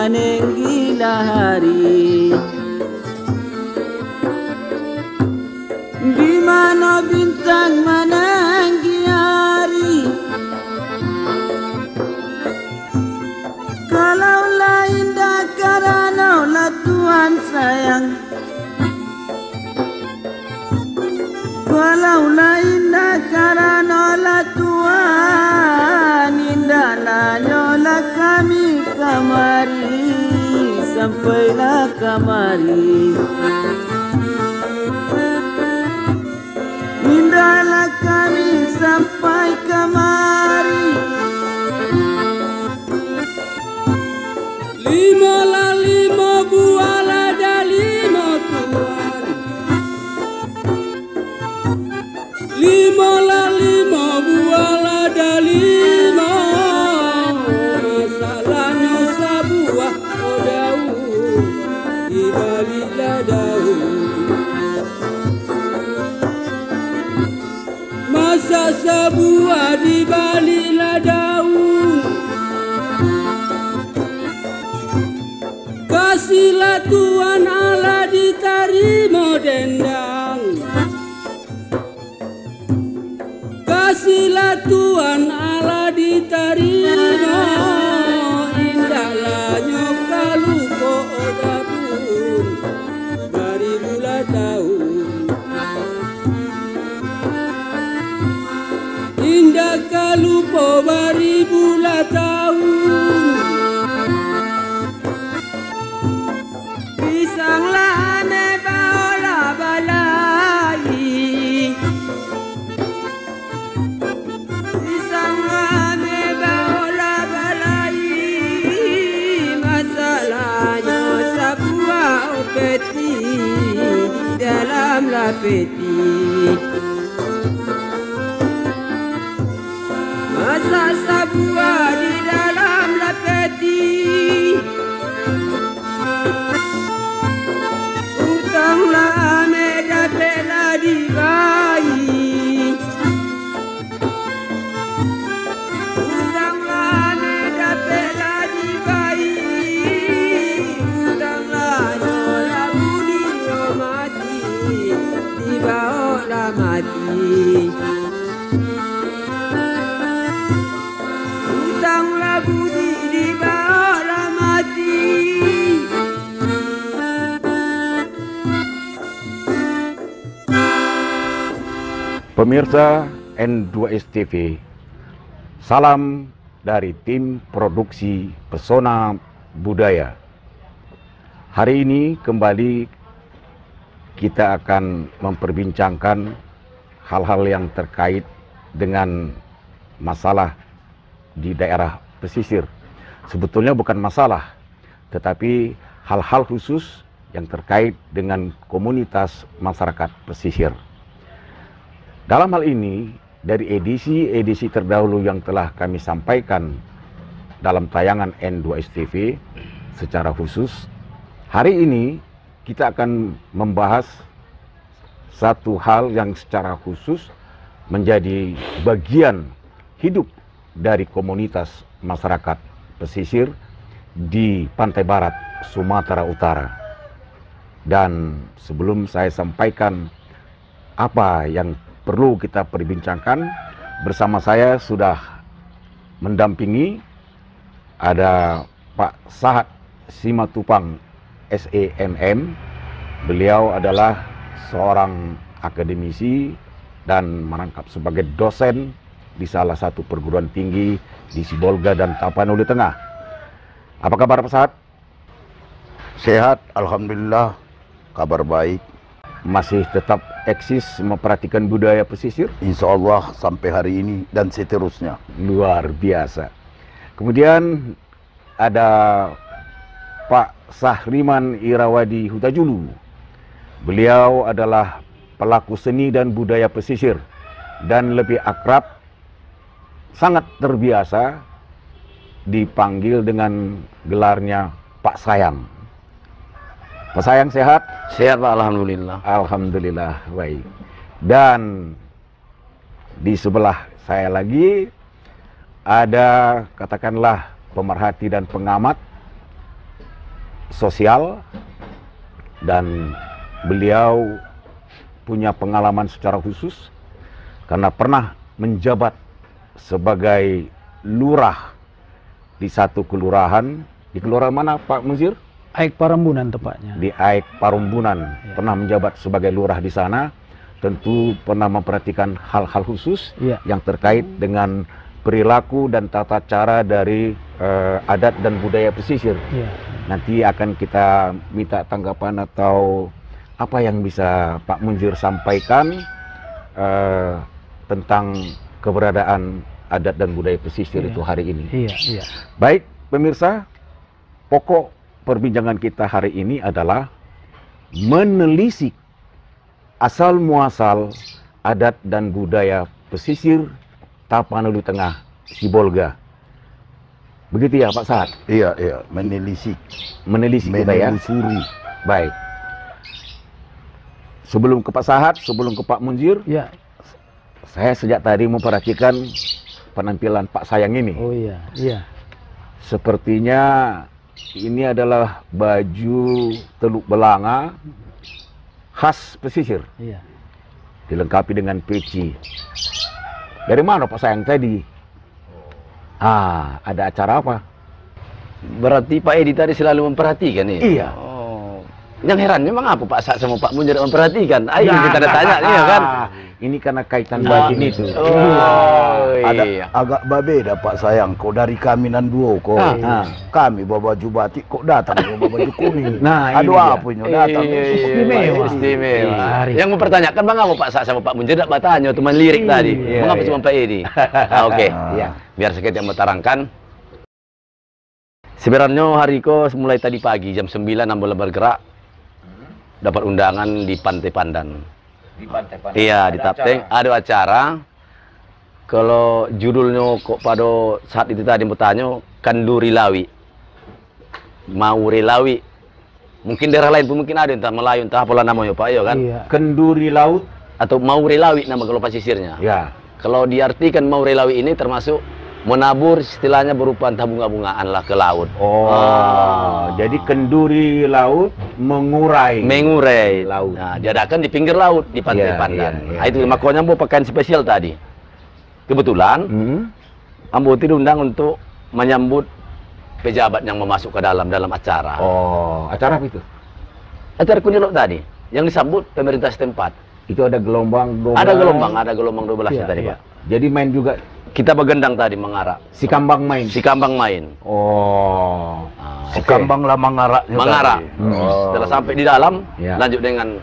menenggilah hari, di mana bintang menenggi hari. Kalaulah indah karenaulah Tuhan sayang, kalaulah indah karenaulah Tuhan, indahlah nyolah kami kamari, sampailah kamari. Indahlah kami sampai kamari. Lima buah lada lima tuan, lima buah lada lima. Masalahnya sebuah daun di balik daun. Masa sebuah di balik daun. Kasihlah Tuhan Allah diterima dendang, kasihlah Tuhan Allah diterima. Indahlah nyoka lupa odapun dari bulan tahun. Indah kalupo bari bulan tahun. Pisanglah ane baola balai, pisanglah ane baola balai. Masalahnya sebuah peti di dalam peti. Masa sebuah di dalam peti. Utanglah meda pela di bayi, utanglah meda pela di bayi, utanglah nyola budi mati, di bawah mati. Utanglah budi di bawah mati. Pemirsa N2S TV, salam dari tim produksi Pesona Budaya. Hari ini kembali kita akan memperbincangkan hal-hal yang terkait dengan masalah di daerah pesisir. Sebetulnya bukan masalah, tetapi hal-hal khusus yang terkait dengan komunitas masyarakat pesisir. Dalam hal ini, dari edisi-edisi terdahulu yang telah kami sampaikan dalam tayangan N2S TV secara khusus, hari ini kita akan membahas satu hal yang secara khusus menjadi bagian hidup dari komunitas masyarakat pesisir di pantai barat Sumatera Utara. Dan sebelum saya sampaikan apa yang perlu kita perbincangkan. Bersama saya sudah mendampingi ada Pak Sahat Simatupang SEMM. Beliau adalah seorang akademisi dan merangkap sebagai dosen di salah satu perguruan tinggi di Sibolga dan Tapanuli Tengah. Apa kabar Pak Sahat? Sehat, alhamdulillah, kabar baik. Masih tetap eksis memperhatikan budaya pesisir? Insya Allah sampai hari ini dan seterusnya. Luar biasa. Kemudian ada Pak Sahriman Irawadi Hutajulu. Beliau adalah pelaku seni dan budaya pesisir dan lebih akrab, sangat terbiasa dipanggil dengan gelarnya Pak Sayang. Pak Sayang sehat? Sehat Pak, alhamdulillah. Alhamdulillah, baik. Dan di sebelah saya lagi ada katakanlah pemerhati dan pengamat sosial, dan beliau punya pengalaman secara khusus karena pernah menjabat sebagai lurah di satu kelurahan. Di kelurahan mana Pak Muzir? Aik Parambunan tepatnya. Di Aik Parumbunan, pernah menjabat sebagai lurah di sana. Tentu pernah memperhatikan hal-hal khusus yang terkait dengan perilaku dan tata cara dari adat dan budaya pesisir. Nanti akan kita minta tanggapan atau apa yang bisa Pak Munzir sampaikan tentang keberadaan adat dan budaya pesisir itu hari ini. Baik pemirsa, pokok perbincangan kita hari ini adalah menelisik asal muasal adat dan budaya pesisir Tapanuli Tengah, Sibolga. Begitu ya Pak Sahat? Iya, menelisik. Menelisik kita ya. Menelusuri. Baik. Sebelum ke Pak Sahat, sebelum ke Pak Munzir, saya sejak tadi memperhatikan penampilan Pak Sayang ini. Oh iya. Sepertinya ini adalah baju Teluk Belanga khas pesisir. Dilengkapi dengan peci. Dari mana Pak Sayang tadi? Ada acara apa? Berarti Pak Edi tadi selalu memperhatikan ya? Iya. Yang heran memang apa Pak Saat sama Pak Munzir memperhatikan? Ayo kita tanya ya kan? Ini karena kaitan baju itu. Ada agak berbeda Pak Sayang. Kok dari kami nan duo kok. Kami bawa baju batik kok datang bawa baju kuning. Nah, aduh apa ini datang? Istimewa. Yang mempertanyakan bang apa Pak Saat sama Pak Munzir tak bertanya teman lirik tadi. Mengapa cuma Pak Edi? Oke. Biar sedikit yang menerangkan. Sebenarnya hari ko mulai tadi pagi jam 9 boleh bergerak. Dapat undangan di Pantai Pandan. Di Pantai Pandan. Iya, di Tapteng ada acara. Kalau judulnya kok pada saat itu tadi bertanya Kenduri Lawi. Mau Relawi. Mungkin daerah lain pun mungkin ada, entah Melayu, entah apalah namanya Pak ya kan? Kenduri laut atau mau Relawi nama kalau pesisirnya. Ya. Kalau diartikan mau Relawi ini termasuk menabur, istilahnya berupa entah bunga-bungaan lah ke laut. Jadi kenduri laut mengurai laut. Nah, diadakan di pinggir laut di Pantai Pandan. Nah, itu makanya mau pakaian spesial tadi. Kebetulan Ambo diundang untuk menyambut pejabat yang memasuk ke dalam acara. Acara apa itu? Acara kunilok tadi yang disambut pemerintah setempat. Itu ada gelombang 12. Ada gelombang 12 tadi, Pak. Jadi main juga. Kita begendang tadi mengarak. Si Kambang main. Si Kambang main. Si Kambang lah mengarak. Setelah sampai di dalam, lanjut dengan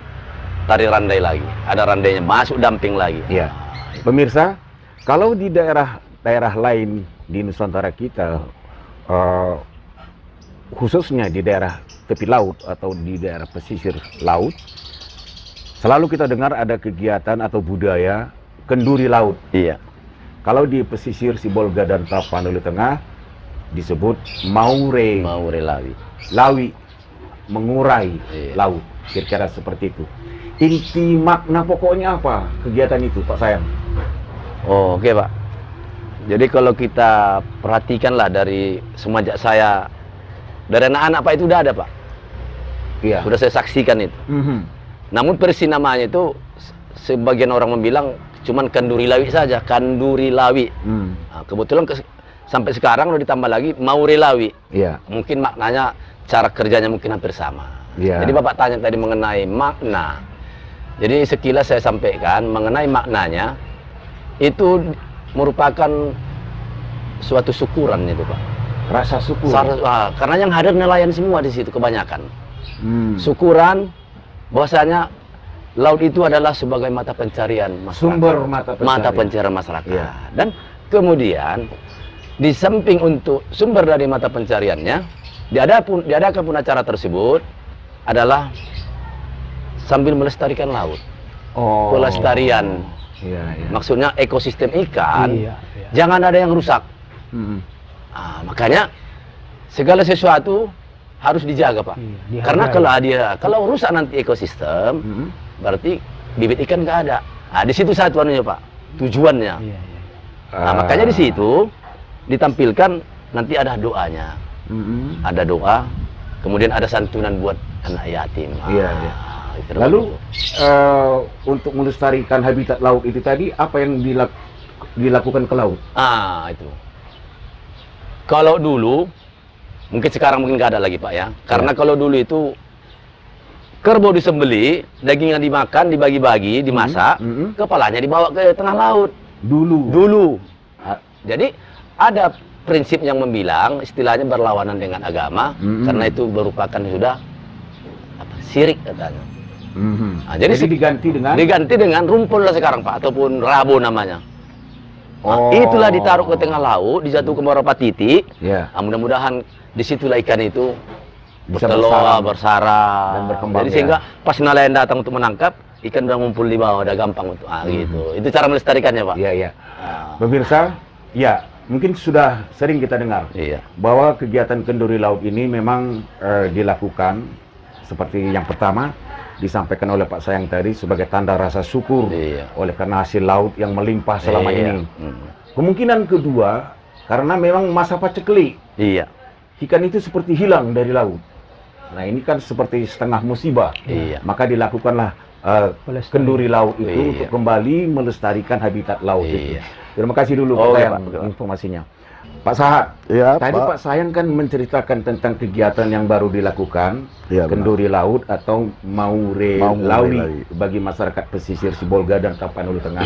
tari randai lagi. Ada randainya, masuk damping lagi. Pemirsa, kalau di daerah lain di Nusantara kita, khususnya di daerah tepi laut atau di daerah pesisir laut, selalu kita dengar ada kegiatan atau budaya kenduri laut. Kalau di pesisir Sibolga dan Tapanuli Tengah disebut maure lawi. Lawi, mengurai laut. Kira-kira seperti itu. Inti makna pokoknya apa kegiatan itu, Pak Sayang? Oke, Pak. Jadi kalau kita perhatikanlah dari semenjak saya dari anak-anak Pak itu udah ada, Pak. Sudah saya saksikan itu. Namun versi namanya itu sebagian orang membilang cuman Kenduri Lawi saja, Kanduri Lawi. Nah, kebetulan sampai sekarang udah ditambah lagi Maure Lawi. Iya. Mungkin maknanya, cara kerjanya mungkin hampir sama. Iya. Jadi Bapak tanya tadi mengenai makna. Jadi sekilas saya sampaikan mengenai maknanya, itu merupakan suatu syukuran itu Pak. Rasa syukur. Karena yang hadir nelayan semua di situ kebanyakan. Syukuran bahwasanya laut itu adalah sebagai mata pencarian masyarakat. Sumber mata pencarian masyarakat. Iya. Dan kemudian di samping untuk sumber dari mata pencariannya, diadakan pun acara tersebut adalah sambil melestarikan laut. Pelestarian. Iya. Maksudnya ekosistem ikan, Iya. jangan ada yang rusak. Makanya segala sesuatu harus dijaga Pak. Iya, Karena dihargai. kalau rusak nanti ekosistem, berarti bibit ikan nggak ada. Nah, di situ satu anunya Pak, tujuannya. Iya. Nah, makanya di situ ditampilkan nanti ada doanya, ada doa, kemudian ada santunan buat anak yatim. Iya. Itu Lalu untuk melestarikan habitat laut itu tadi, apa yang dilakukan ke laut? itu. Kalau dulu, mungkin sekarang mungkin nggak ada lagi Pak ya, karena kalau dulu itu kerbau disembeli, dagingnya dimakan, dibagi-bagi, dimasak, kepalanya dibawa ke tengah laut. Dulu. Jadi ada prinsip yang membilang istilahnya berlawanan dengan agama, karena itu merupakan sudah syirik katanya. Nah, jadi diganti dengan rumpun lah sekarang Pak, ataupun rabo namanya. Itulah ditaruh ke tengah laut, dijatuh ke beberapa titik. Mudah-mudahan disitulah ikan itu bertelur, bersarang, dan berkembang. Jadi sehingga pas nelayan datang untuk menangkap, ikan udah ngumpul di bawah, udah gampang untuk gitu. Itu cara melestarikannya Pak. Iya. Pemirsa, ya mungkin sudah sering kita dengar bahwa kegiatan kenduri laut ini memang dilakukan seperti yang pertama disampaikan oleh Pak Sayang tadi sebagai tanda rasa syukur oleh karena hasil laut yang melimpah selama ini. Kemungkinan kedua karena memang masa paceklik. Ikan itu seperti hilang dari laut. Nah ini kan seperti setengah musibah. Maka dilakukanlah kenduri laut itu untuk kembali melestarikan habitat laut itu. Terima kasih dulu Pak Sayang informasinya. Pak Sahat, tadi Pak Sayang kan menceritakan tentang kegiatan yang baru dilakukan, kenduri laut atau Maure Lawi bagi masyarakat pesisir Sibolga dan Tapanuli Tengah.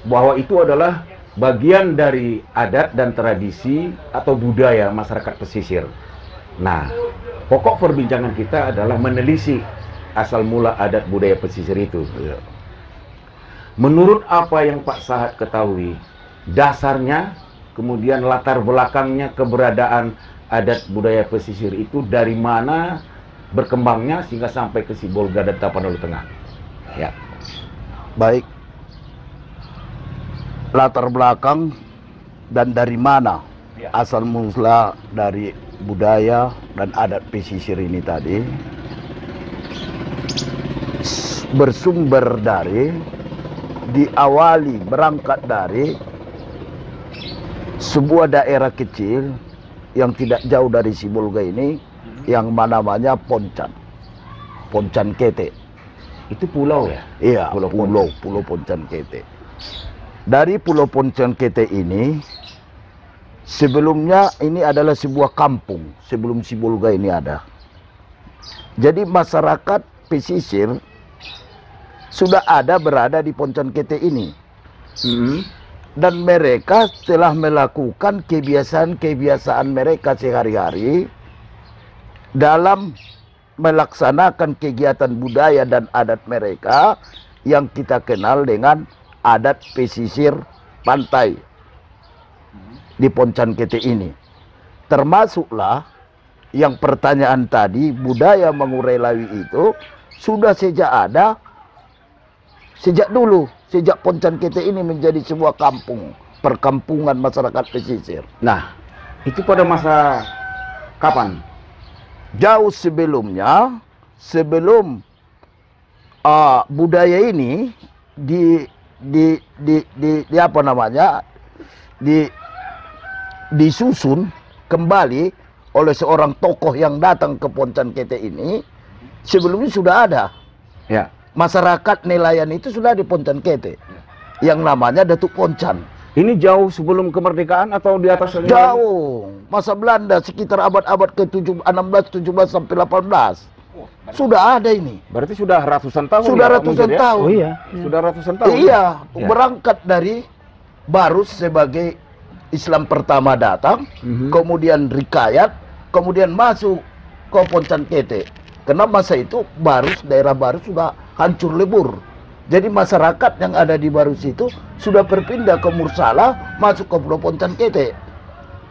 Bahwa itu adalah bagian dari adat dan tradisi atau budaya masyarakat pesisir. Nah, pokok perbincangan kita adalah menelisik asal mula adat budaya pesisir itu. Menurut apa yang Pak Sahat ketahui, dasarnya, kemudian latar belakangnya keberadaan adat budaya pesisir itu dari mana berkembangnya sehingga sampai ke Sibolga dan Tapanuli Tengah. Baik. Latar belakang dan dari mana asal mula dari budaya dan adat pesisir ini tadi bersumber dari diawali berangkat dari sebuah daerah kecil yang tidak jauh dari Sibolga ini yang namanya Poncan Kete. Itu pulau ya? Iya, pulau Poncan Kete. Dari Pulau Poncan Kete ini sebelumnya ini adalah sebuah kampung sebelum Sibolga ini ada. Jadi masyarakat pesisir sudah ada berada di Poncan Kete ini. Dan mereka telah melakukan kebiasaan-kebiasaan mereka sehari-hari dalam melaksanakan kegiatan budaya dan adat mereka yang kita kenal dengan adat pesisir pantai di Poncan Kete ini. Termasuklah yang pertanyaan tadi, budaya Maure Lawi itu sudah sejak dulu, sejak Poncan Kete ini menjadi sebuah kampung, perkampungan masyarakat pesisir. Nah, itu pada masa kapan? Jauh sebelumnya, sebelum budaya ini disusun kembali oleh seorang tokoh yang datang ke Poncan Kete ini, sebelumnya sudah ada. masyarakat nelayan itu sudah di Poncan Kete yang namanya Datuk Poncan. Ini jauh sebelum kemerdekaan atau di atas? Jauh, masa Belanda sekitar abad-abad ke-16, 17 sampai 18. Sudah ada ini. Berarti sudah ratusan tahun. Sudah ya, ratusan Pak Munzir, ya? tahun. Oh iya. Sudah ratusan tahun. Iya, Ya. berangkat dari Barus sebagai Islam pertama datang, kemudian Rikayat, kemudian masuk ke Poncan Kete. Karena masa itu Barus, daerah Barus sudah hancur lebur. Jadi masyarakat yang ada di Barus itu sudah berpindah ke Mursala, masuk ke Pulau Poncan Kete.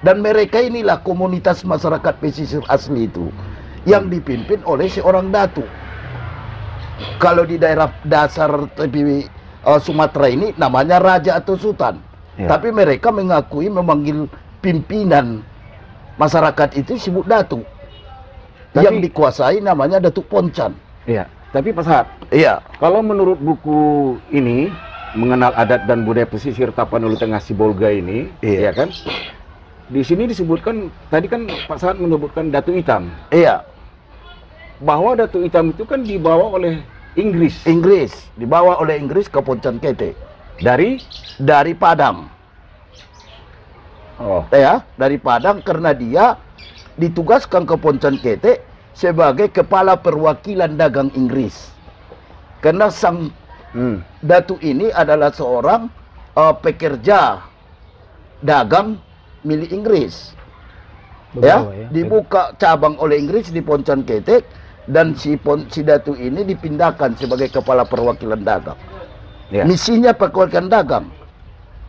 Dan mereka inilah komunitas masyarakat pesisir asli itu, yang dipimpin oleh seorang datu. Kalau di daerah dasar tepi Sumatera ini namanya raja atau sultan. Ya. Tapi mereka mengakui memanggil pimpinan masyarakat itu disebut datu. Yang dikuasai namanya Datuk Poncan. Iya. Tapi Pak Sahat, Iya. kalau menurut buku ini mengenal adat dan budaya pesisir Tapanuli Tengah Sibolga ini, Iya. ya kan? Di sini disebutkan, tadi kan Pak Sahat menyebutkan Datu Hitam. Iya. Bahwa Datu Hitam itu kan dibawa oleh Inggris. Inggris dibawa oleh Inggris ke Poncan Kete dari Padang. Oh. Ya, dari Padang karena dia ditugaskan ke Poncan Kete sebagai kepala perwakilan dagang Inggris. Karena sang datu ini adalah seorang pekerja dagang milik Inggris. Beberapa, Ya, dibuka cabang oleh Inggris di Poncan Kete dan si datu ini dipindahkan sebagai kepala perwakilan dagang. Ya. Misinya perwakilan dagang.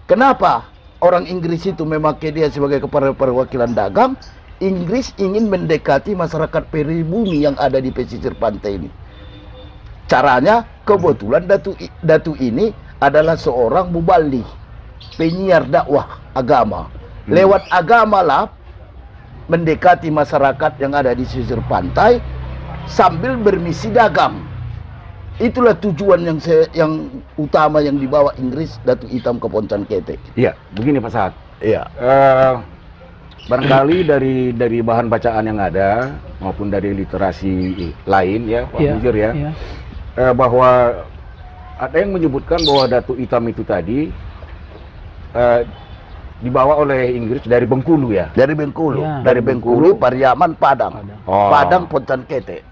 Kenapa orang Inggris itu memakai dia sebagai kepala perwakilan dagang? Inggris ingin mendekati masyarakat pribumi yang ada di pesisir pantai ini. Caranya, kebetulan datu ini adalah seorang muballigh, penyiar dakwah agama. Lewat agama lah mendekati masyarakat yang ada di pesisir pantai sambil bermisi dagang. Itulah tujuan yang utama yang dibawa Inggris Datu Hitam ke Poncan Kete. Iya, begini Pak Sahat. Iya. Barangkali dari bahan bacaan yang ada maupun dari literasi lain ya Pak Munzir ya, bahwa ada yang menyebutkan bahwa Datu Hitam itu tadi dibawa oleh Inggris dari Bengkulu ya. Dari Bengkulu, Ya. dari Bengkulu, Pariaman, Padang. Oh. Padang, Poncan Kete.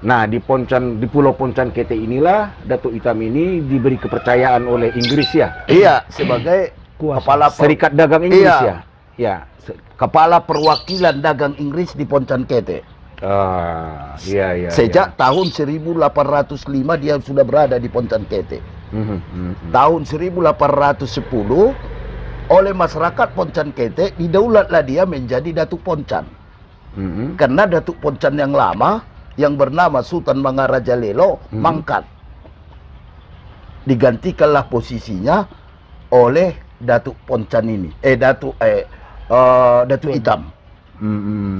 Nah di Pulau Poncan Kete inilah Datu Hitam ini diberi kepercayaan oleh Inggris ya. Iya, sebagai Kuasa. kepala Serikat Dagang Inggris Iya. ya. Ya. kepala perwakilan dagang Inggris di Poncan Kete. Iya. Sejak tahun 1805 dia sudah berada di Poncan Kete. Tahun 1810 oleh masyarakat Poncan Kete didaulatlah dia menjadi Datuk Poncan. Karena Datuk Poncan yang lama yang bernama Sultan Mangaraja Lelo mangkat. Digantikanlah posisinya oleh Datuk Poncan ini. Datuk Hitam.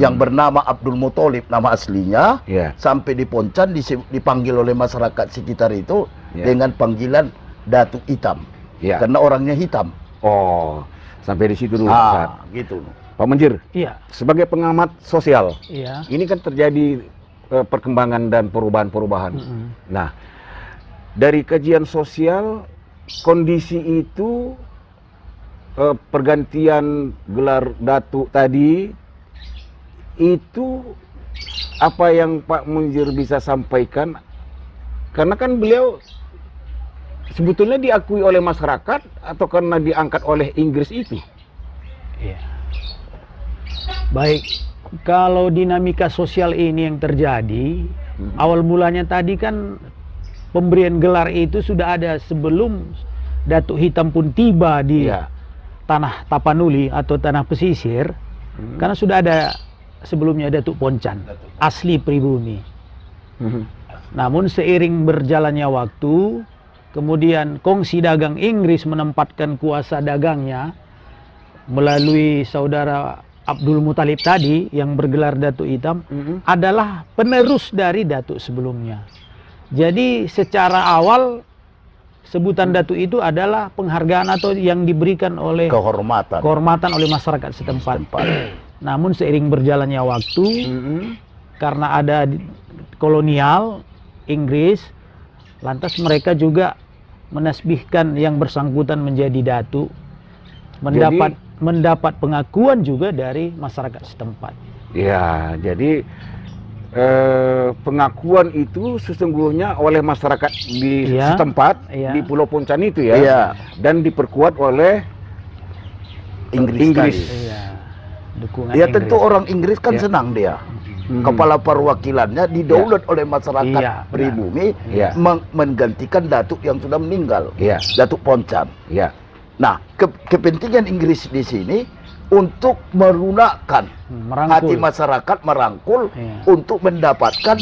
Yang bernama Abdul Muthalib nama aslinya. Ya. Sampai di Poncan dipanggil oleh masyarakat sekitar itu dengan panggilan Datuk Hitam. Ya. Karena orangnya hitam. Oh, sampai di situ dulu. Saat. Gitu. Pak Munzir, Iya. sebagai pengamat sosial, Iya. ini kan terjadi perkembangan dan perubahan-perubahan. Nah, dari kajian sosial, kondisi itu pergantian gelar Datuk tadi itu apa yang Pak Munzir bisa sampaikan? Karena kan beliau sebetulnya diakui oleh masyarakat atau karena diangkat oleh Inggris itu? Iya. Baik, kalau dinamika sosial ini yang terjadi, awal mulanya tadi kan pemberian gelar itu sudah ada sebelum Datuk Hitam pun tiba di tanah Tapanuli atau tanah pesisir, karena sudah ada sebelumnya Datuk Poncan, asli pribumi. Namun seiring berjalannya waktu, kemudian kongsi dagang Inggris menempatkan kuasa dagangnya melalui saudara Abdul Muthalib tadi yang bergelar Datuk Hitam adalah penerus dari Datuk sebelumnya. Jadi secara awal sebutan Datuk itu adalah penghargaan atau yang diberikan oleh kehormatan oleh masyarakat setempat. Namun seiring berjalannya waktu, karena ada kolonial Inggris, Lantas mereka juga menasbihkan yang bersangkutan menjadi datu, mendapat pengakuan juga dari masyarakat setempat. Ya, jadi pengakuan itu sesungguhnya oleh masyarakat di setempat di Pulau Poncan itu ya, dan diperkuat oleh Inggris. Iya, dukungan Ya Inggris. tentu orang Inggris kan senang dia. Kepala perwakilannya didaulat oleh masyarakat pribumi menggantikan datuk yang sudah meninggal, Datuk Poncan. Nah, kepentingan Inggris di sini untuk melunakkan hati masyarakat, merangkul untuk mendapatkan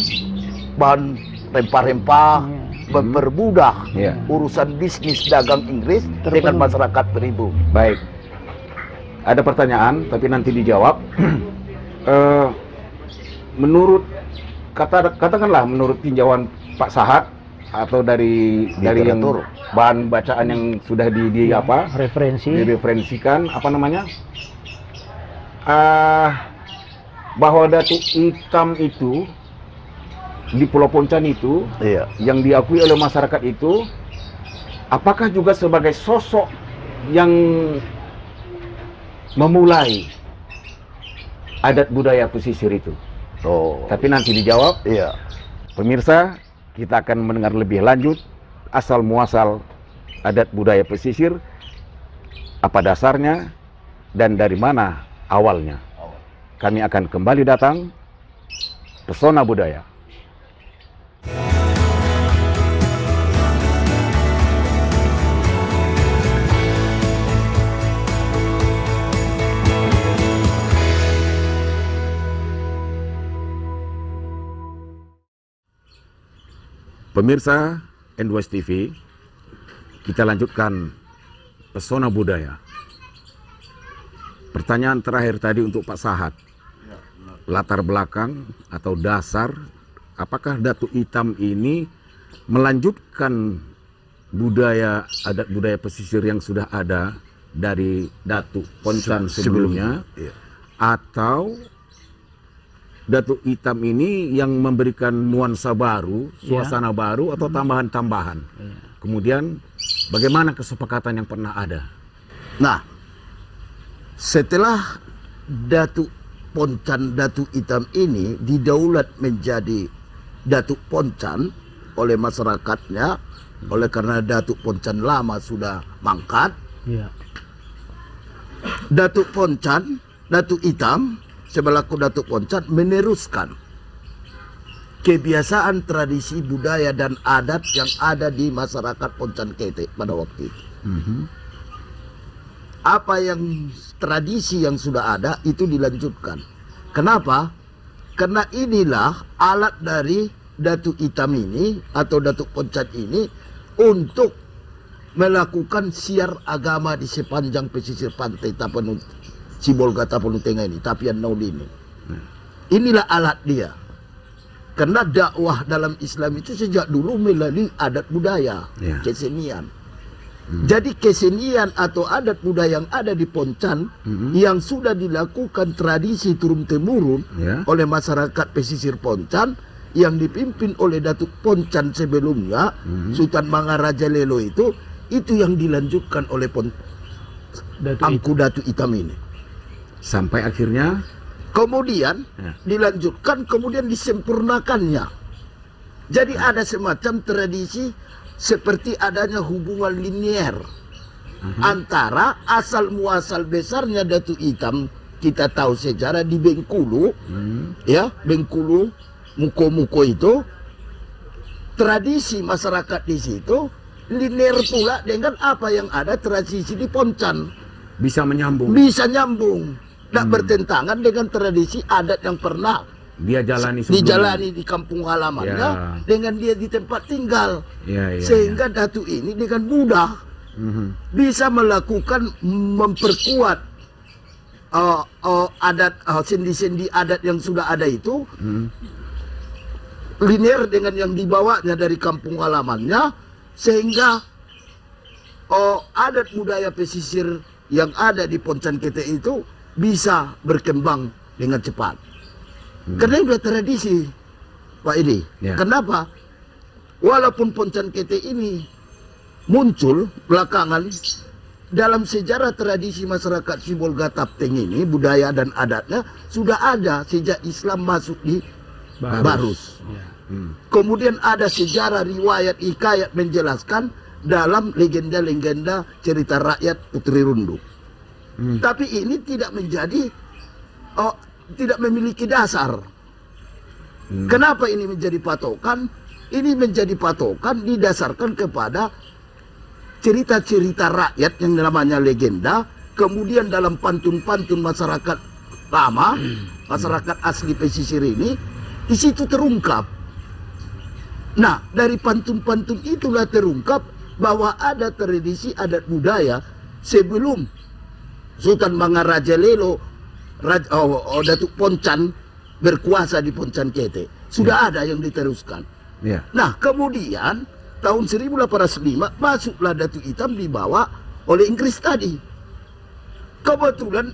bahan rempah-rempah, mempermudah urusan bisnis dagang Inggris dengan masyarakat pribumi. Baik, ada pertanyaan tapi nanti dijawab. Menurut katakanlah menurut tinjauan Pak Sahat atau dari yang bahan bacaan yang sudah direferensikan apa namanya, bahwa Datuk Hitam itu di Pulau Poncan itu yang diakui oleh masyarakat itu, apakah juga sebagai sosok yang memulai adat budaya pesisir itu? Tapi nanti dijawab. Pemirsa, kita akan mendengar lebih lanjut asal muasal adat budaya pesisir, apa dasarnya dan dari mana awalnya. Kami akan kembali datang Pesona Budaya. Pemirsa N2 TV, kita lanjutkan Pesona Budaya. Pertanyaan terakhir tadi untuk Pak Sahat. Latar belakang atau dasar, apakah Datuk Hitam ini melanjutkan adat budaya pesisir yang sudah ada dari Datuk Poncan sebelumnya, atau Datuk Hitam ini yang memberikan nuansa baru, suasana baru, atau tambahan-tambahan? Kemudian bagaimana kesepakatan yang pernah ada? Nah, setelah Datuk Poncan, Datuk Hitam ini didaulat menjadi Datuk Poncan oleh masyarakatnya, oleh karena Datuk Poncan lama sudah mangkat, Datuk Poncan, Datuk Hitam sebelaku Datuk Poncan meneruskan kebiasaan, tradisi, budaya dan adat yang ada di masyarakat Poncan Kete pada waktu itu. Apa yang tradisi yang sudah ada itu dilanjutkan. Kenapa? Karena inilah alat dari Datuk Hitam ini atau Datuk Poncan ini untuk melakukan siar agama di sepanjang pesisir pantai Tapanuli, Sibolga Tapanuli Tengah ini, Tapian Naudi ini. Inilah alat dia. Karena dakwah dalam Islam itu sejak dulu melalui adat budaya, kesenian. Jadi kesenian atau adat budaya yang ada di Poncan yang sudah dilakukan tradisi turun-temurun oleh masyarakat pesisir Poncan yang dipimpin oleh Datuk Poncan sebelumnya, Sultan Mangaraja Lelo itu yang dilanjutkan oleh Angku Datuk Hitam ini. Sampai akhirnya kemudian dilanjutkan, kemudian disempurnakannya. Jadi ada semacam tradisi seperti adanya hubungan linier antara asal muasal besarnya Datuk Hitam. Kita tahu sejarah di Bengkulu, Bengkulu, Muko-Muko itu tradisi masyarakat di situ linier pula dengan apa yang ada tradisi di Poncan. bisa menyambung. Bisa nyambung. Tidak bertentangan dengan tradisi adat yang pernah dia jalani sebelumnya. dijalani di kampung halamannya dengan dia di tempat tinggal. Sehingga Datuk ini dengan mudah bisa melakukan memperkuat adat sendi-sendi adat yang sudah ada itu linear dengan yang dibawanya dari kampung halamannya, sehingga adat budaya pesisir yang ada di Poncan Kete itu bisa berkembang dengan cepat. Karena udah tradisi, Pak Edi. Kenapa? walaupun Poncan Kete ini muncul belakangan, dalam sejarah tradisi masyarakat Sibolga Tapteng ini, budaya dan adatnya sudah ada sejak Islam masuk di Barus. Ya. Kemudian ada sejarah riwayat hikayat menjelaskan dalam legenda-legenda cerita rakyat Putri Runduk. Tapi ini tidak menjadi, tidak memiliki dasar. Kenapa ini menjadi patokan? Ini menjadi patokan didasarkan kepada cerita-cerita rakyat yang namanya legenda, kemudian dalam pantun-pantun masyarakat lama, masyarakat asli pesisir ini, di situ terungkap. Nah, dari pantun-pantun itulah terungkap bahwa ada tradisi adat budaya sebelum Sultan Mangaraja Lelo, Datuk Poncan berkuasa di Poncan Kete. Sudah ada yang diteruskan. Ya. Nah, kemudian tahun 1805 masuklah Datuk Hitam dibawa oleh Inggris tadi. Kebetulan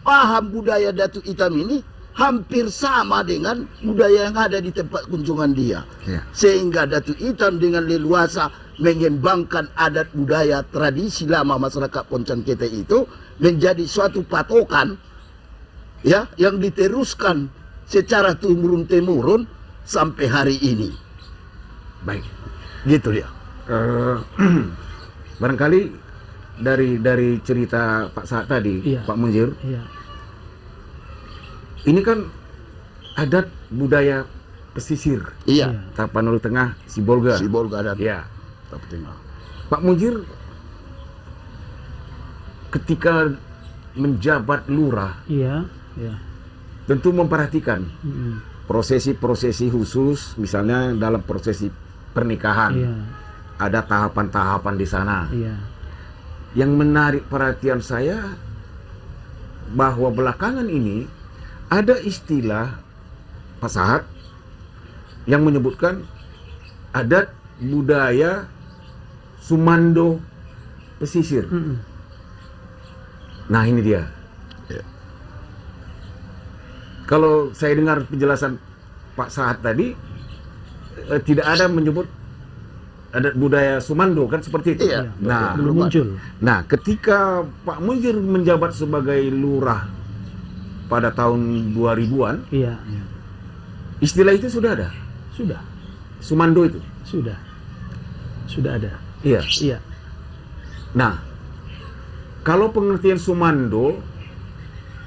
paham budaya Datuk Hitam ini hampir sama dengan budaya yang ada di tempat kunjungan dia. Ya. Sehingga Datuk Hitam dengan leluasa mengembangkan adat budaya tradisi lama masyarakat Poncan Kete itu menjadi suatu patokan, ya, yang diteruskan secara turun-temurun sampai hari ini. Baik. Gitu dia. Barangkali dari cerita Pak Sahat tadi, Iya. Pak Munzir, Iya. ini kan adat budaya pesisir, Iya. Tapanuli Tengah, Sibolga. Sibolga dan Ya. Tapteng. Pak Munzir ketika menjabat lurah Iya. Iya. tentu memperhatikan Mm-mm. prosesi-prosesi khusus, misalnya dalam prosesi pernikahan. Iya. Ada tahapan-tahapan di sana. Iya. Yang menarik perhatian saya bahwa belakangan ini ada istilah Pak Sahat yang menyebutkan adat budaya Sumando pesisir. Mm-mm. Nah, ini dia. Kalau saya dengar penjelasan Pak Sahat tadi, tidak ada menyebut adat budaya Sumando, kan seperti itu. Iya. Nah, Belum muncul. nah, ketika Pak Munzir menjabat sebagai lurah pada tahun 2000-an, Iya. Iya. istilah itu sudah ada. Sudah. Sumando itu. Sudah. Sudah ada. Iya. Iya. Nah, kalau pengertian Sumando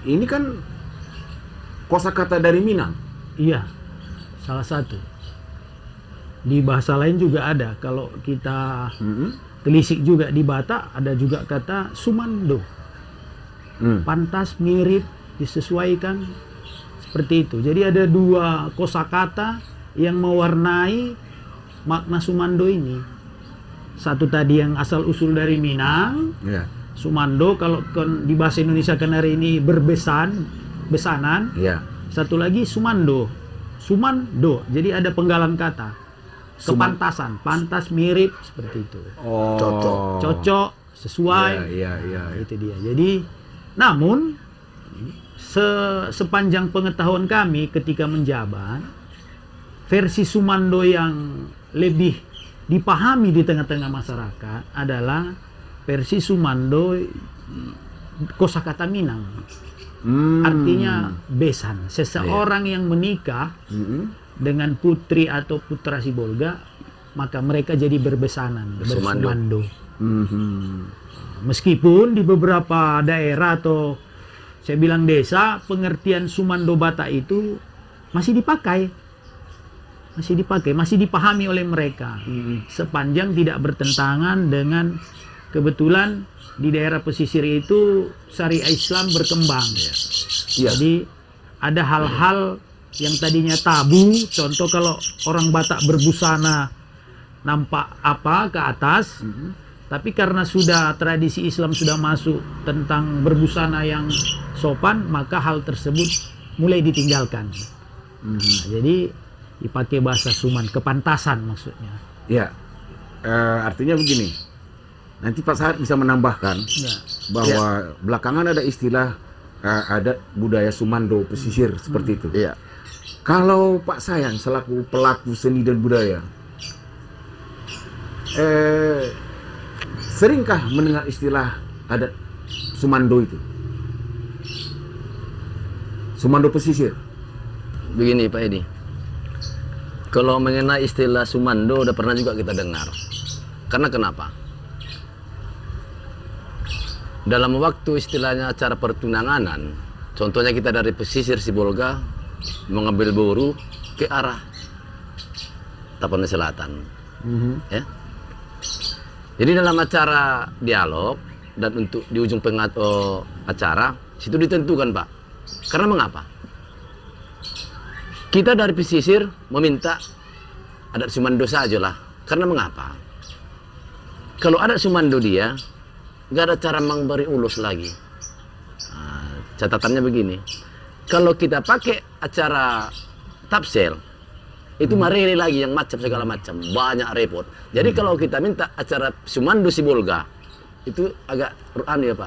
ini kan kosakata dari Minang. Iya. Salah satu. Di bahasa lain juga ada. Kalau kita telisik juga di Batak ada juga kata Sumando. Pantas, mirip, disesuaikan, seperti itu. Jadi ada dua kosakata yang mewarnai makna Sumando ini. Satu tadi yang asal usul dari Minang, Ya. Sumando. Kalau di bahasa Indonesia kan hari ini besanan. Ya. Satu lagi Sumando. Sumando. Jadi ada penggalan kata. Kepantasan, pantas, mirip, seperti itu. Oh. Cocok, sesuai. Iya. Itu dia. Jadi, namun sepanjang pengetahuan kami ketika menjabat, versi Sumando yang lebih dipahami di tengah-tengah masyarakat adalah versi Sumando kosakata Minang. Artinya besan, seseorang yang menikah dengan putri atau putra Sibolga, maka mereka jadi berbesanan, bersumando. Meskipun di beberapa daerah atau saya bilang desa, pengertian Sumando Batak itu masih dipakai, masih dipahami oleh mereka, sepanjang tidak bertentangan dengan kebetulan di daerah pesisir itu syariah Islam berkembang. Jadi ada hal-hal yang tadinya tabu, contoh kalau orang Batak berbusana nampak apa ke atas, tapi karena sudah tradisi Islam sudah masuk tentang berbusana yang sopan, maka hal tersebut mulai ditinggalkan. Nah, jadi dipakai bahasa Suman, kepantasan maksudnya. Ya, artinya begini. Nanti Pak Sahat bisa menambahkan bahwa belakangan ada istilah adat budaya Sumando pesisir seperti itu. Iya. Kalau Pak Sayang selaku pelaku seni dan budaya, Seringkah mendengar istilah adat Sumando itu? Sumando pesisir. Begini Pak Edi, kalau mengenai istilah Sumando udah pernah juga kita dengar. Karena kenapa? Dalam waktu istilahnya acara pertunanganan, contohnya kita dari pesisir Sibolga mengambil boru ke arah Tapanuli Selatan, ya. Jadi dalam acara dialog dan untuk di ujung acara situ ditentukan Pak. Karena mengapa? Kita dari pesisir meminta adat Sumando saja lah. Karena mengapa? Kalau adat Sumando dia nggak ada cara memberi ulus lagi. Nah, catatannya begini. Kalau kita pakai acara tapsel itu marere lagi yang macam segala macam, banyak repot. Jadi kalau kita minta acara Sumando Sibolga itu agak ya Pak.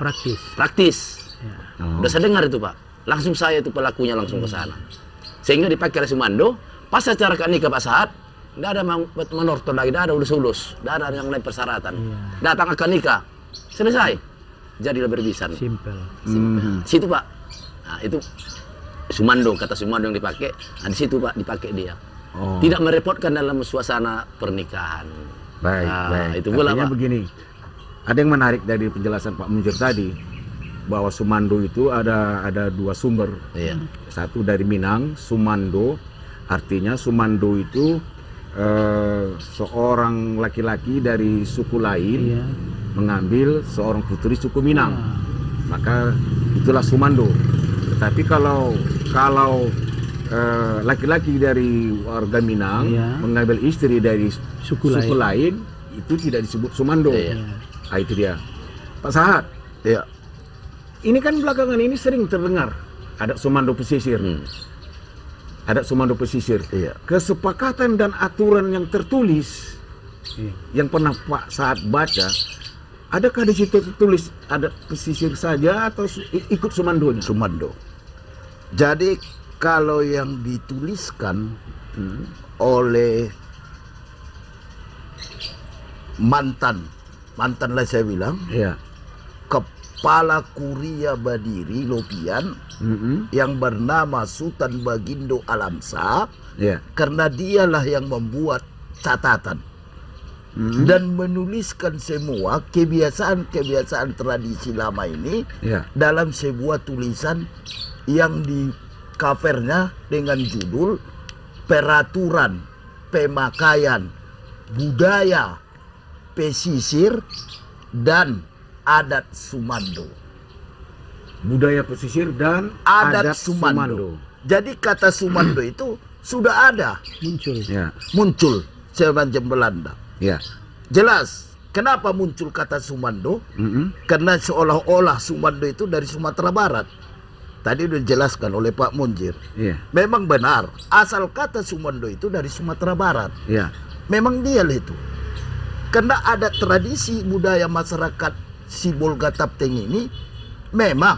Praktis. Ya. Udah saya dengar itu Pak. Langsung saya itu pelakunya langsung ke sana. Sehingga dipakai oleh Sumando. Pas acara akad nikah Pak Sahat, nggak ada menortor lagi, nggak ada ulus-ulus, nggak ada yang lain persyaratan. Datang akad nikah, selesai. Jadilah berbisan. Simple. Situ Pak. Nah itu Sumando, kata Sumando yang dipakai. Nah di situ Pak dipakai dia. Tidak merepotkan dalam suasana pernikahan. Baik, Nah, baik. itu pula, Artinya Pak. begini, ada yang menarik dari penjelasan Pak Munjir tadi, bahwa Sumando itu ada dua sumber. Iya. Satu dari Minang, Sumando, artinya Sumando itu seorang laki-laki dari suku lain Iya. mengambil seorang putri suku Minang, maka itulah Sumando. Tetapi kalau laki-laki dari warga Minang Iya. mengambil istri dari Suku lain, itu tidak disebut Sumando. Iya. Nah, itu dia. Pak Sahat, Ya. ini kan belakangan ini sering terdengar ada Sumando pesisir. Ada Sumando pesisir. Iya. Kesepakatan dan aturan yang tertulis yang pernah Pak Sahat baca, adakah di situ tertulis ada pesisir saja atau ikut Sumandonya? Sumando. Jadi kalau yang dituliskan oleh mantan lah saya bilang, Iya. Kepala Kuria Badiri Lopian yang bernama Sultan Bagindo Alamsa, Iya. karena dialah yang membuat catatan dan menuliskan semua kebiasaan tradisi lama ini Iya. dalam sebuah tulisan yang di covernya dengan judul Peraturan Pemakaian Budaya Pesisir dan Adat Sumando. Budaya pesisir dan Adat Sumando. Jadi kata Sumando itu sudah ada Ya. muncul semenjak Belanda. Ya. Jelas. Kenapa muncul kata Sumando? Karena seolah-olah Sumando itu dari Sumatera Barat. Tadi sudah dijelaskan oleh Pak Munjir. Iya. Memang benar, asal kata Sumando itu dari Sumatera Barat. Iya. Memang dia itu. Karena ada tradisi budaya masyarakat Sibolga Tapteng ini, memang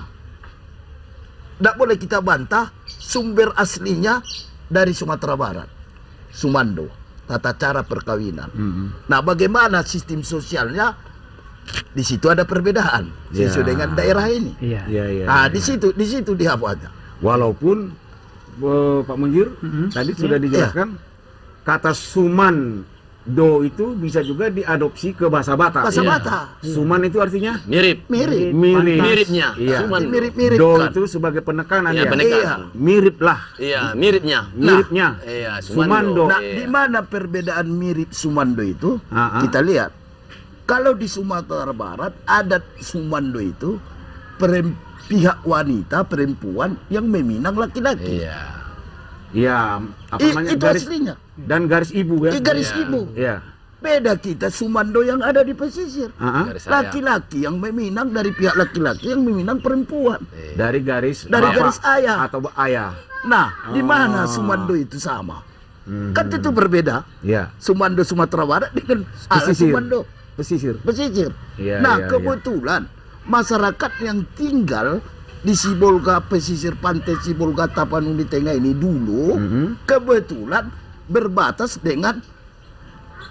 tidak boleh kita bantah sumber aslinya dari Sumatera Barat. Sumando, tata cara perkawinan. Nah, bagaimana sistem sosialnya? Di situ ada perbedaan sesuai dengan daerah ini. Iya. Iya, iya. Nah, iya. di situ dia buatnya. Walaupun Pak Munjir tadi sudah dijelaskan, kata Sumando itu bisa juga diadopsi ke bahasa Batak. Bahasa Iya. Batak. Suman itu artinya Mirip. Mirip. Miripnya. Iya. Sumando. Mirip-mirip do kan. itu sebagai penekanan Iya, ya. penekanan. Mirip lah. Iya, miripnya. Miripnya. Iya, Sumando. Nah, Iya. di mana perbedaan mirip Sumando itu? Ah. Kita lihat. Kalau di Sumatera Barat, adat Sumando itu pihak wanita, perempuan yang meminang laki-laki. Iya. Iya, apa namanya? Itu Garis aslinya. dan garis ibu ya. Garis Iya. ibu. Iya. Beda kita Sumando yang ada di pesisir. Garis saya. Laki-laki yang meminang dari pihak laki-laki yang meminang perempuan. Dari garis Dari bapak garis ayah. atau ayah. Nah, di mana Sumando itu sama? Kan itu berbeda. Iya. Sumando Sumatera Barat dengan Pesisir. Sumando Pesisir. pesisir. Iya, Nah, iya, kebetulan masyarakat yang tinggal di Sibolga, pesisir pantai Sibolga Tapanuli Tengah ini dulu kebetulan berbatas dengan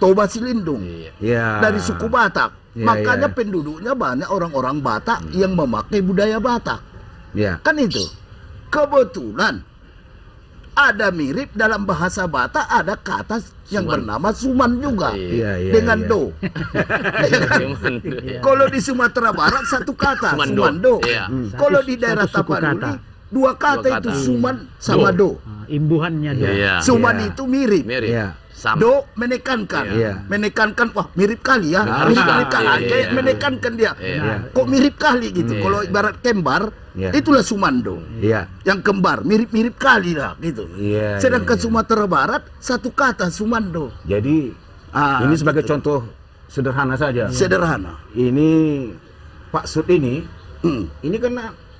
Toba Silindung. Ya. Dari suku Batak. Ya, Makanya ya. penduduknya banyak orang-orang Batak yang memakai budaya Batak. Ya. Kan itu. Kebetulan ada mirip dalam bahasa Batak, ada kata yang bernama Suman juga. Iya, iya, dengan iya. do. Ya kan? Kalau di Sumatera Barat satu kata, Sumando. Kalau di daerah Satu suku Tapanuli kata. dua kata Dua itu kata. Suman sama do. Imbuhannya do. Suman Iya. itu mirip. Ya. Sama. Do menekankan, Iya. menekankan, wah mirip kali ya, Harus mirip kan, kali, iya, iya. menekankan dia, Iya. kok mirip kali gitu. Iya. Kalau ibarat kembar, Iya. itulah Sumando, Iya. yang kembar, mirip-mirip kali lah gitu. Iya, Sedangkan iya, iya. Sumatera Barat satu kata Sumando. Jadi ini sebagai contoh sederhana saja. Sederhana. Ini Pak Sud ini kan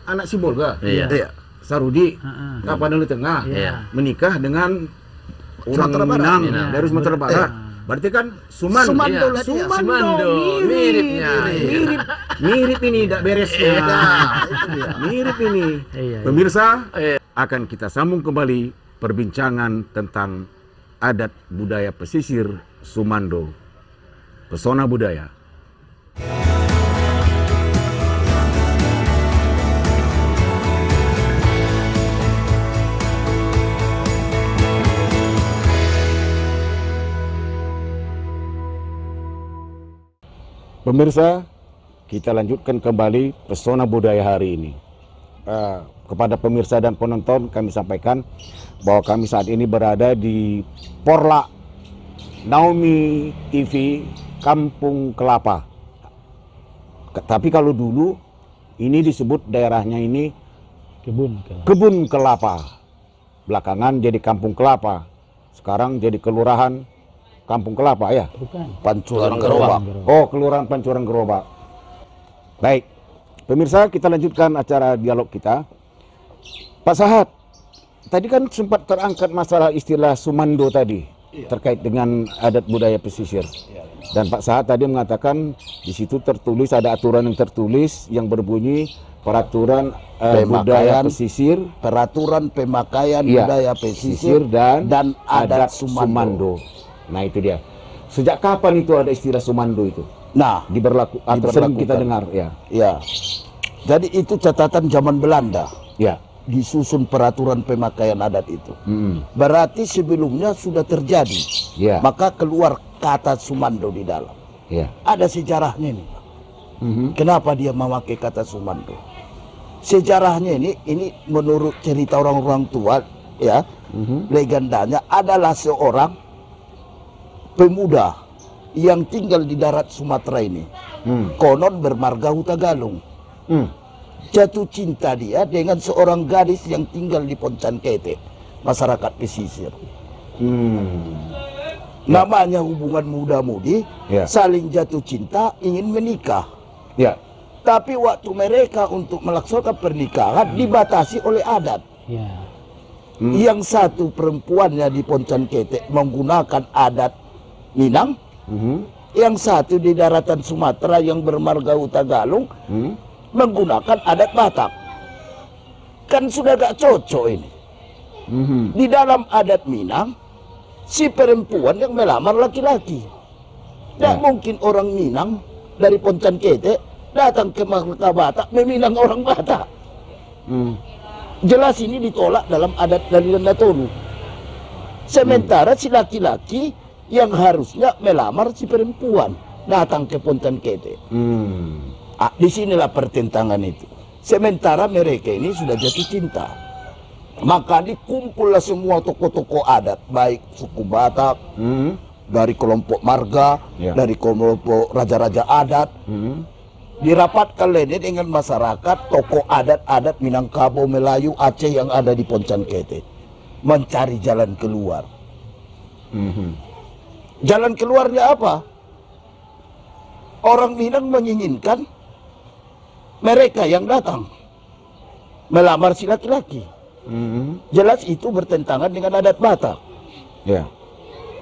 anak Sibolga. Iya. Sarudi, Tapanuli Tengah, Iya. menikah dengan orang Sumatera Barat. Minang Minang. dari Sumatera Barat. Berarti kan Suman. Sumando Iya. lah dia. Sumando, miripnya. Mirip ini tidak beresnya. Itu dia. Mirip ini. Iya. Pemirsa, akan kita sambung kembali perbincangan tentang adat budaya pesisir Sumando. Pesona budaya. Pemirsa, kita lanjutkan kembali pesona budaya hari ini. Kepada pemirsa dan penonton kami sampaikan bahwa kami saat ini berada di Porla Naomi TV Kampung Kelapa. Tapi kalau dulu ini disebut daerahnya ini Kebun Kelapa. Belakangan jadi Kampung Kelapa. Sekarang jadi Kelurahan Kampung Kelapa ya? Bukan. Pancuran Gerobak. Gerobak. Oh, Kelurahan Pancuran Gerobak. Baik, pemirsa, kita lanjutkan acara dialog kita. Pak Sahat, tadi kan sempat terangkat masalah istilah Sumando tadi, terkait dengan adat budaya pesisir. Dan Pak Sahat tadi mengatakan di situ tertulis, ada aturan yang tertulis yang berbunyi peraturan budaya pesisir, Peraturan pemakaian Iya. budaya pesisir dan adat adat Sumando. Nah itu dia. Sejak kapan itu ada istilah Sumando itu? Nah, Atau sering kita dengar ya? ya. Jadi itu catatan zaman Belanda. Ya. Disusun peraturan pemakaian adat itu. Berarti sebelumnya sudah terjadi. Ya. Maka keluar kata Sumando di dalam. Ya. Ada sejarahnya nih. Kenapa dia memakai kata Sumando? Sejarahnya ini menurut cerita orang-orang tua ya, legendanya adalah seorang pemuda yang tinggal di darat Sumatera ini. Konon bermarga Hutagalung. Jatuh cinta dia dengan seorang gadis yang tinggal di Poncankete, masyarakat pesisir. Namanya hubungan muda-mudi, Ya. saling jatuh cinta, ingin menikah. Ya. Tapi waktu mereka untuk melaksanakan pernikahan dibatasi oleh adat. Ya. Yang satu perempuannya di Poncankete menggunakan adat Minang, yang satu di daratan Sumatera yang bermarga Hutagalung menggunakan adat Batak. Kan sudah gak cocok ini. Di dalam adat Minang, si perempuan yang melamar laki-laki. Tidak mungkin orang Minang dari Poncankete datang ke marga Batak meminang orang Batak. Jelas ini ditolak dalam adat dari Natolu. Sementara si laki-laki yang harusnya melamar si perempuan datang ke Poncankete. Disinilah pertentangan itu. Sementara mereka ini sudah jatuh cinta. Maka dikumpullah semua tokoh-tokoh adat, baik suku Batak, dari kelompok marga, dari kelompok raja-raja adat. Dirapatkan ini dengan masyarakat, tokoh adat-adat Minangkabau, Melayu, Aceh yang ada di Poncankete. Mencari jalan keluar. Jalan keluarnya apa? Orang Minang menginginkan mereka yang datang melamar si laki-laki. Jelas itu bertentangan dengan adat Batak. Ya.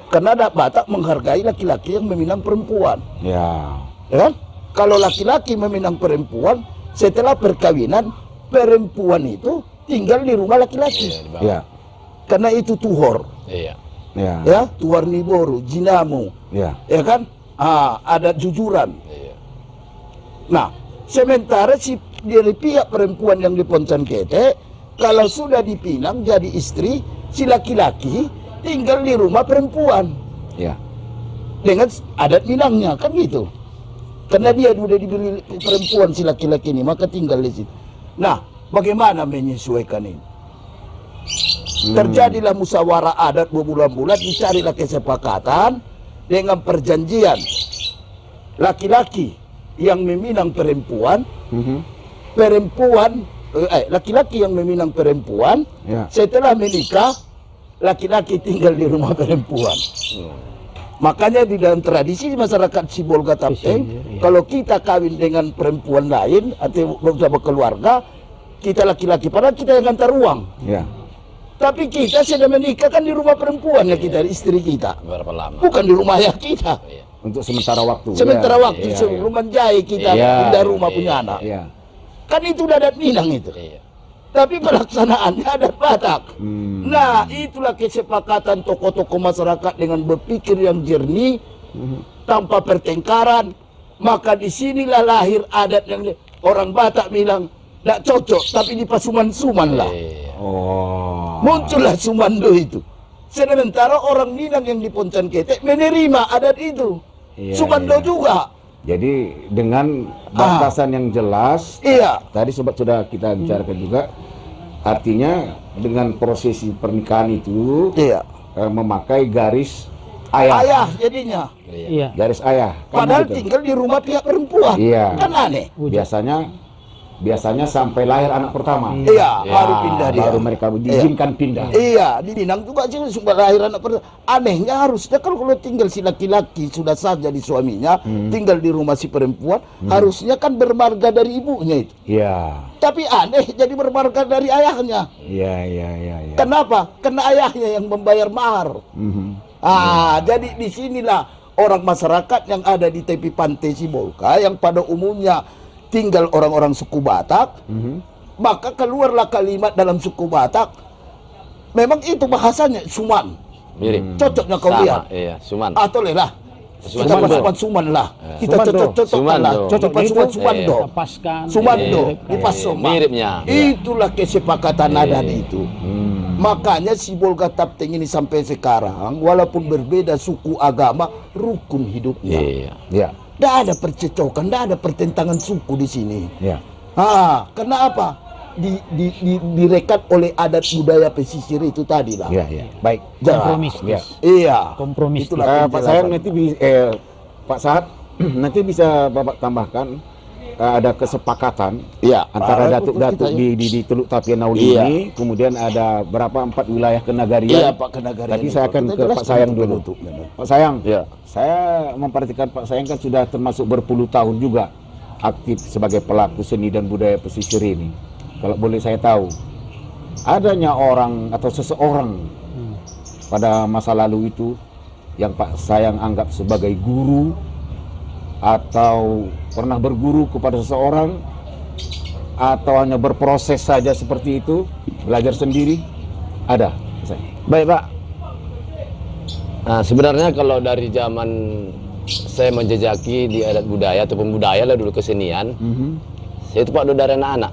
Karena adat Batak menghargai laki-laki yang meminang perempuan. Ya. Ya kan? Kalau laki-laki meminang perempuan, setelah perkawinan, perempuan itu tinggal di rumah laki-laki. Ya. Karena itu tuhor. Iya. Ya. ya, Tuarniboru, Jinamo, Ya. ya kan? Adat Jujuran. Iya. Nah, sementara dari pihak perempuan yang di Poncan Kete, kalau sudah dipinang jadi istri, si laki-laki tinggal di rumah perempuan Ya. dengan adat Minangnya, kan gitu. Karena dia sudah dibeli perempuan si laki-laki ini, maka tinggal di situ. Nah, bagaimana menyesuaikan ini? Terjadilah musyawarah adat berbulan-bulan, dicarilah kesepakatan dengan perjanjian. Laki-laki yang meminang perempuan, laki-laki yang meminang perempuan, Ya. setelah menikah, laki-laki tinggal di rumah perempuan. Makanya di dalam tradisi masyarakat Sibolga Tapteng, Iya. kalau kita kawin dengan perempuan lain atau bersama keluarga, kita laki-laki, padahal kita yang antar uang. Ya. Tapi kita sudah menikah kan di rumah perempuan ya kita, istri kita. Berapa lama? Bukan di rumah ayah kita. Iya. Untuk sementara waktu. Sementara Ya. waktu Iya, sebelum menjahit kita Iya, pindah rumah iya, punya anak. Iya. Kan itu udah adat Minang itu. Iya. Tapi pelaksanaannya adat Batak. Hmm. Nah, itulah kesepakatan tokoh-tokoh masyarakat dengan berpikir yang jernih, tanpa pertengkaran. Maka disinilah lahir adat yang orang Batak bilang, tidak cocok, tapi di Pasuman-Suman lah. Iya. Oh. Muncullah Sumando itu. Sementara orang Minang yang di Poncan Kete menerima adat itu. Iya, Sumando iya. juga. Jadi dengan batasan yang jelas, Iya. tadi sobat sudah kita bicarakan juga, artinya dengan prosesi pernikahan itu Iya. memakai garis ayah. Ayah jadinya. Iya. Garis ayah. Kan Padahal begitu? tinggal di rumah pihak perempuan. Iya. Kan aneh. Biasanya sampai lahir anak pertama. Iya, Ya, baru pindah dia. Baru mereka diizinkan pindah. Iya, di Minang juga sih sudah lahir anak pertama. Anehnya harusnya kalau tinggal si laki-laki sudah sah jadi suaminya, tinggal di rumah si perempuan, harusnya kan bermarga dari ibunya itu. Iya. Tapi aneh jadi bermarga dari ayahnya. Iya. Kenapa? Karena ayahnya yang membayar mahar. Mhm. Jadi disinilah orang masyarakat yang ada di tepi pantai Sibolga yang pada umumnya tinggal orang-orang suku Batak, maka keluarlah kalimat dalam suku Batak. Memang itu bahasanya Suman. Mirip. Cocoknya kau Sama, lihat. iya, Suman. Atau lah. Kita Sumando. pasukan Suman lah. Kita Sumando. cocok-cocokkan lah. Sumando. Cocok pasukan Itu? Sumando. Lepaskan. Sumando Iya. di Pasoma. Miripnya. Itulah kesepakatan adat Iya. itu. Makanya Sibolga Tapteng ini sampai sekarang walaupun berbeda suku agama, rukun hidupnya. Iya. Iya. Tidak ada percecokan, tidak ada pertentangan suku di sini. Iya. Karena apa? Direkat oleh adat budaya pesisir itu tadi lah. Iya. Baik. Kompromistis. Iya. Iya. Kompromistis. Itulah Pak Sayang penjelasan. nanti Pak Sahat nanti bisa Bapak tambahkan ada kesepakatan Iya. antara Para datuk-datuk kita, di Teluk Tapia Nauli Iya. ini, kemudian ada 4 wilayah kenagarian. Iya Pak Kenagarian. Tadi saya akan Kita ke jelaskan Pak Sayang itu dulu. penutupnya. Pak Sayang, Iya. saya memperhatikan Pak Sayang kan sudah termasuk berpuluh tahun juga aktif sebagai pelaku seni dan budaya pesisir ini. Kalau boleh saya tahu, adanya orang atau seseorang pada masa lalu itu yang Pak Sayang anggap sebagai guru atau pernah berguru kepada seseorang atau hanya berproses saja seperti itu, belajar sendiri, ada? Baik, Pak. Nah, sebenarnya kalau dari zaman saya menjejaki di adat budaya ataupun budaya lah dulu kesenian, saya itu Pak udah dari anak-anak.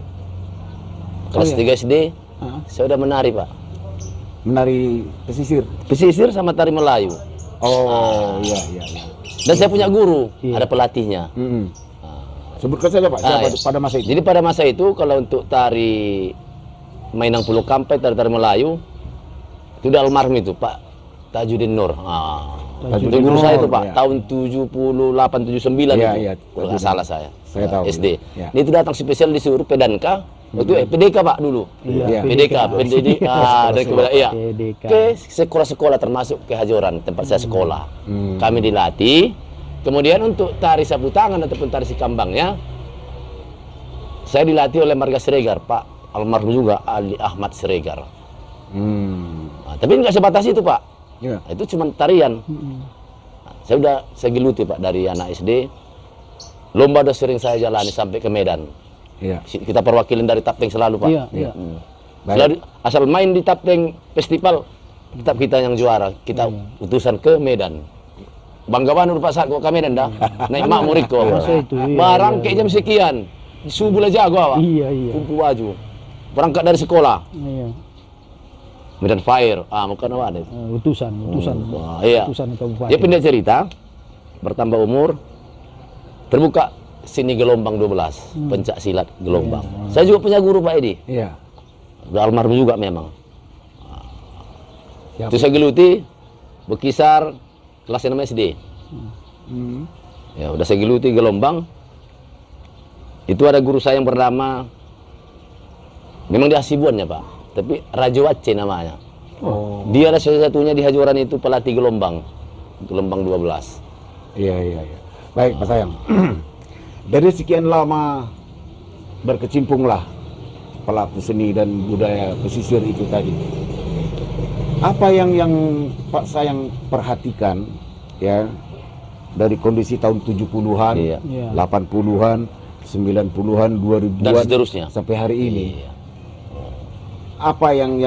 Kelas 3 SD, saya udah menari, Pak. Menari pesisir. Pesisir sama tari Melayu. Oh, iya. Dan saya punya guru, ada pelatihnya. Sebutkan saja Pak, siapa iya. pada masa itu. Jadi pada masa itu kalau untuk tari Mainang Pulau Kampai, tari Melayu, itu udah almarhum itu Pak Tajudin Nur. Itu Tajudin guru saya itu Nur, Pak, ya. tahun 78 79 Iya, itu. iya, Kalau nggak salah saya. Saya tahu. SD. Ya. Ini itu datang spesial disuruh Pedanka. Itu PDK Pak dulu. Iya, PDK, dari kemudian iya. PDK. Ke sekolah-sekolah termasuk ke Hajoran tempat saya sekolah. Kami dilatih. Kemudian untuk tari sapu tangan ataupun tari sikambangnya, saya dilatih oleh marga Siregar, Pak almarhum juga Ali Ahmad Siregar. Nah, tapi nggak sebatas itu Pak. Iya. Nah, itu cuma tarian. Nah, saya geluti Pak dari anak SD. Lomba udah sering saya jalani sampai ke Medan. Iya. Kita perwakilan dari Tapteng selalu Pak. Iya. Selalu, asal main di Tapteng Festival, tetap kita yang juara. Kita utusan ke Medan. Bangga banget Pak Saat kok ke Medan dah. Naik makmur iko. Barang kayak jam sekian. Subuh lah jago awak. Iya, iya. Kumpul baju. Berangkat dari sekolah. Iya. Medan Fire. Bukan apa ada. Utusan. Iya. Utusan kabupaten. Dia pindah cerita. Bertambah umur. Terbuka sini gelombang 12. Pencak silat gelombang. Saya juga punya guru Pak Edi. Iya. Udah almarhum juga memang. Itu saya geluti. Berkisar kelas 6 SD. Ya udah saya geluti gelombang. Itu ada guru saya yang bernama, memang dia Hasibuannya Pak, tapi Raja Wacce namanya. Dia ada satu-satunya di Hajoran itu pelatih gelombang 12. Iya. Baik Pak Sayang. Dari sekian lama berkecimpunglah pelaku seni dan budaya pesisir itu tadi. Apa yang Pak Sayang perhatikan ya dari kondisi tahun 70-an, 80-an, 90-an, 2000-an dan seterusnya sampai hari ini? Apa yang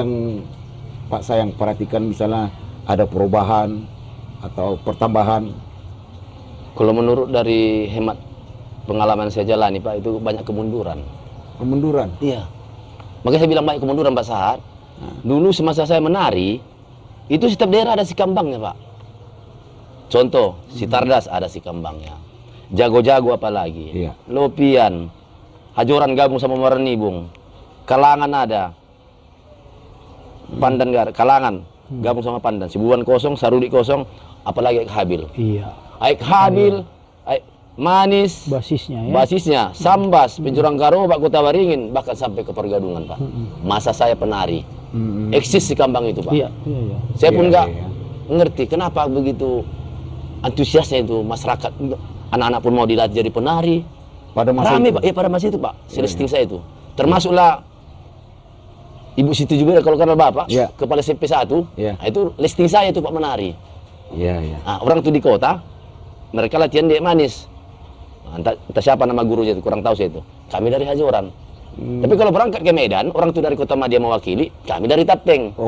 Pak Sayang perhatikan, misalnya ada perubahan atau pertambahan? Kalau menurut dari hemat pengalaman saya jalani Pak, itu banyak kemunduran. Kemunduran? Iya. Makanya saya bilang banyak kemunduran Pak Sahat. Dulu semasa saya menari, itu setiap daerah ada si kambangnya Pak. Contoh, si Tardas ada si kambangnya. Jago-jago apalagi. Iya. Lopian, Hajoran gabung sama Maranibung. Kalangan ada. Pandan Kalangan gabung sama Pandan. Sibuan kosong, Sarudi kosong, apalagi Aik Habil. Iya. Aik Habil, Aik Manis, Basisnya ya. Basisnya, Sambas, Pencurang Karo, Pak Kota Waringin, bahkan sampai ke Pergadungan Pak. Masa saya penari, eksis si kambang itu Pak. Iya. Saya pun nggak ngerti kenapa begitu antusiasnya itu masyarakat, anak-anak pun mau dilatih jadi penari. Pada masa Rame itu? Pak, pada masa itu Pak, listing saya itu. Termasuklah Ibu Siti Jubair kalau kenal Bapak, kepala CP1, nah, itu listing saya itu Pak menari. Nah, orang itu di kota, mereka latihan di Manis. Nah, entah siapa nama gurunya itu, kurang tahu saya itu. Kami dari Hajoran. Tapi kalau berangkat ke Medan, orang itu dari Kota Madia mewakili, kami dari Tapeng.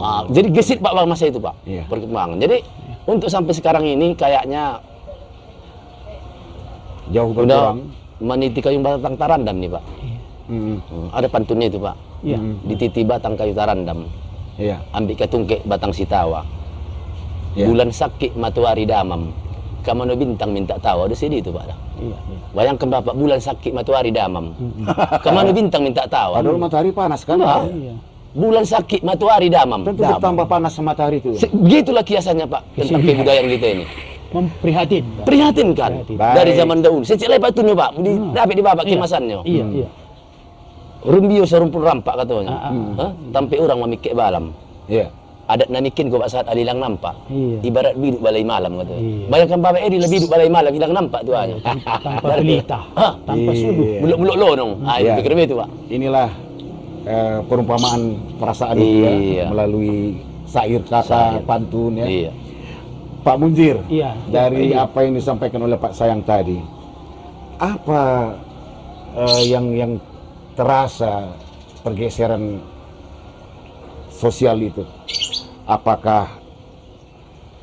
Nah, jadi gesit Pak masa itu Pak, perkembangan. Jadi untuk sampai sekarang ini kayaknya jauh udah berkurang. meniti kayu batang tarandam nih Pak. Ada pantunnya itu Pak. Dititi batang kayu tarandam. Ambil ketungke batang sitawa. Bulan sakit matuari damam. Kamano bintang minta tawa. Ada sedih itu Pak. Bayangkan Bapak, bulan sakit matuari damam. Kamano bintang minta tawa. Padahal matahari panas kan? Bulan sakit matuari damam. Tentu bertambah panas matahari itu. Begitulah kiasannya Pak tentang kebudayaan kita ini. Memprihatin. Prihatin kan? Dari zaman dahulu. Secilai batunya Pak, dapat di babak kemasannya. Iya. Rumbio serumpun rampak katanya. Tampai orang memikir balam. Adat namikin kok Pak Saat hilang nampak. Ibarat biduk balai malam katanya. Bayangkan Bapak Edi lebih biduk balai malam hilang nampak tuanya. Tanpa pelita, tanpa sudu. Buluk-buluk lonong. Itu pikir itu Pak. Inilah perumpamaan perasaan itu ya, melalui syair kata pantun ya. Pak Munzir, dari apa yang disampaikan oleh Pak Sayang tadi, apa yang terasa pergeseran sosial itu? Apakah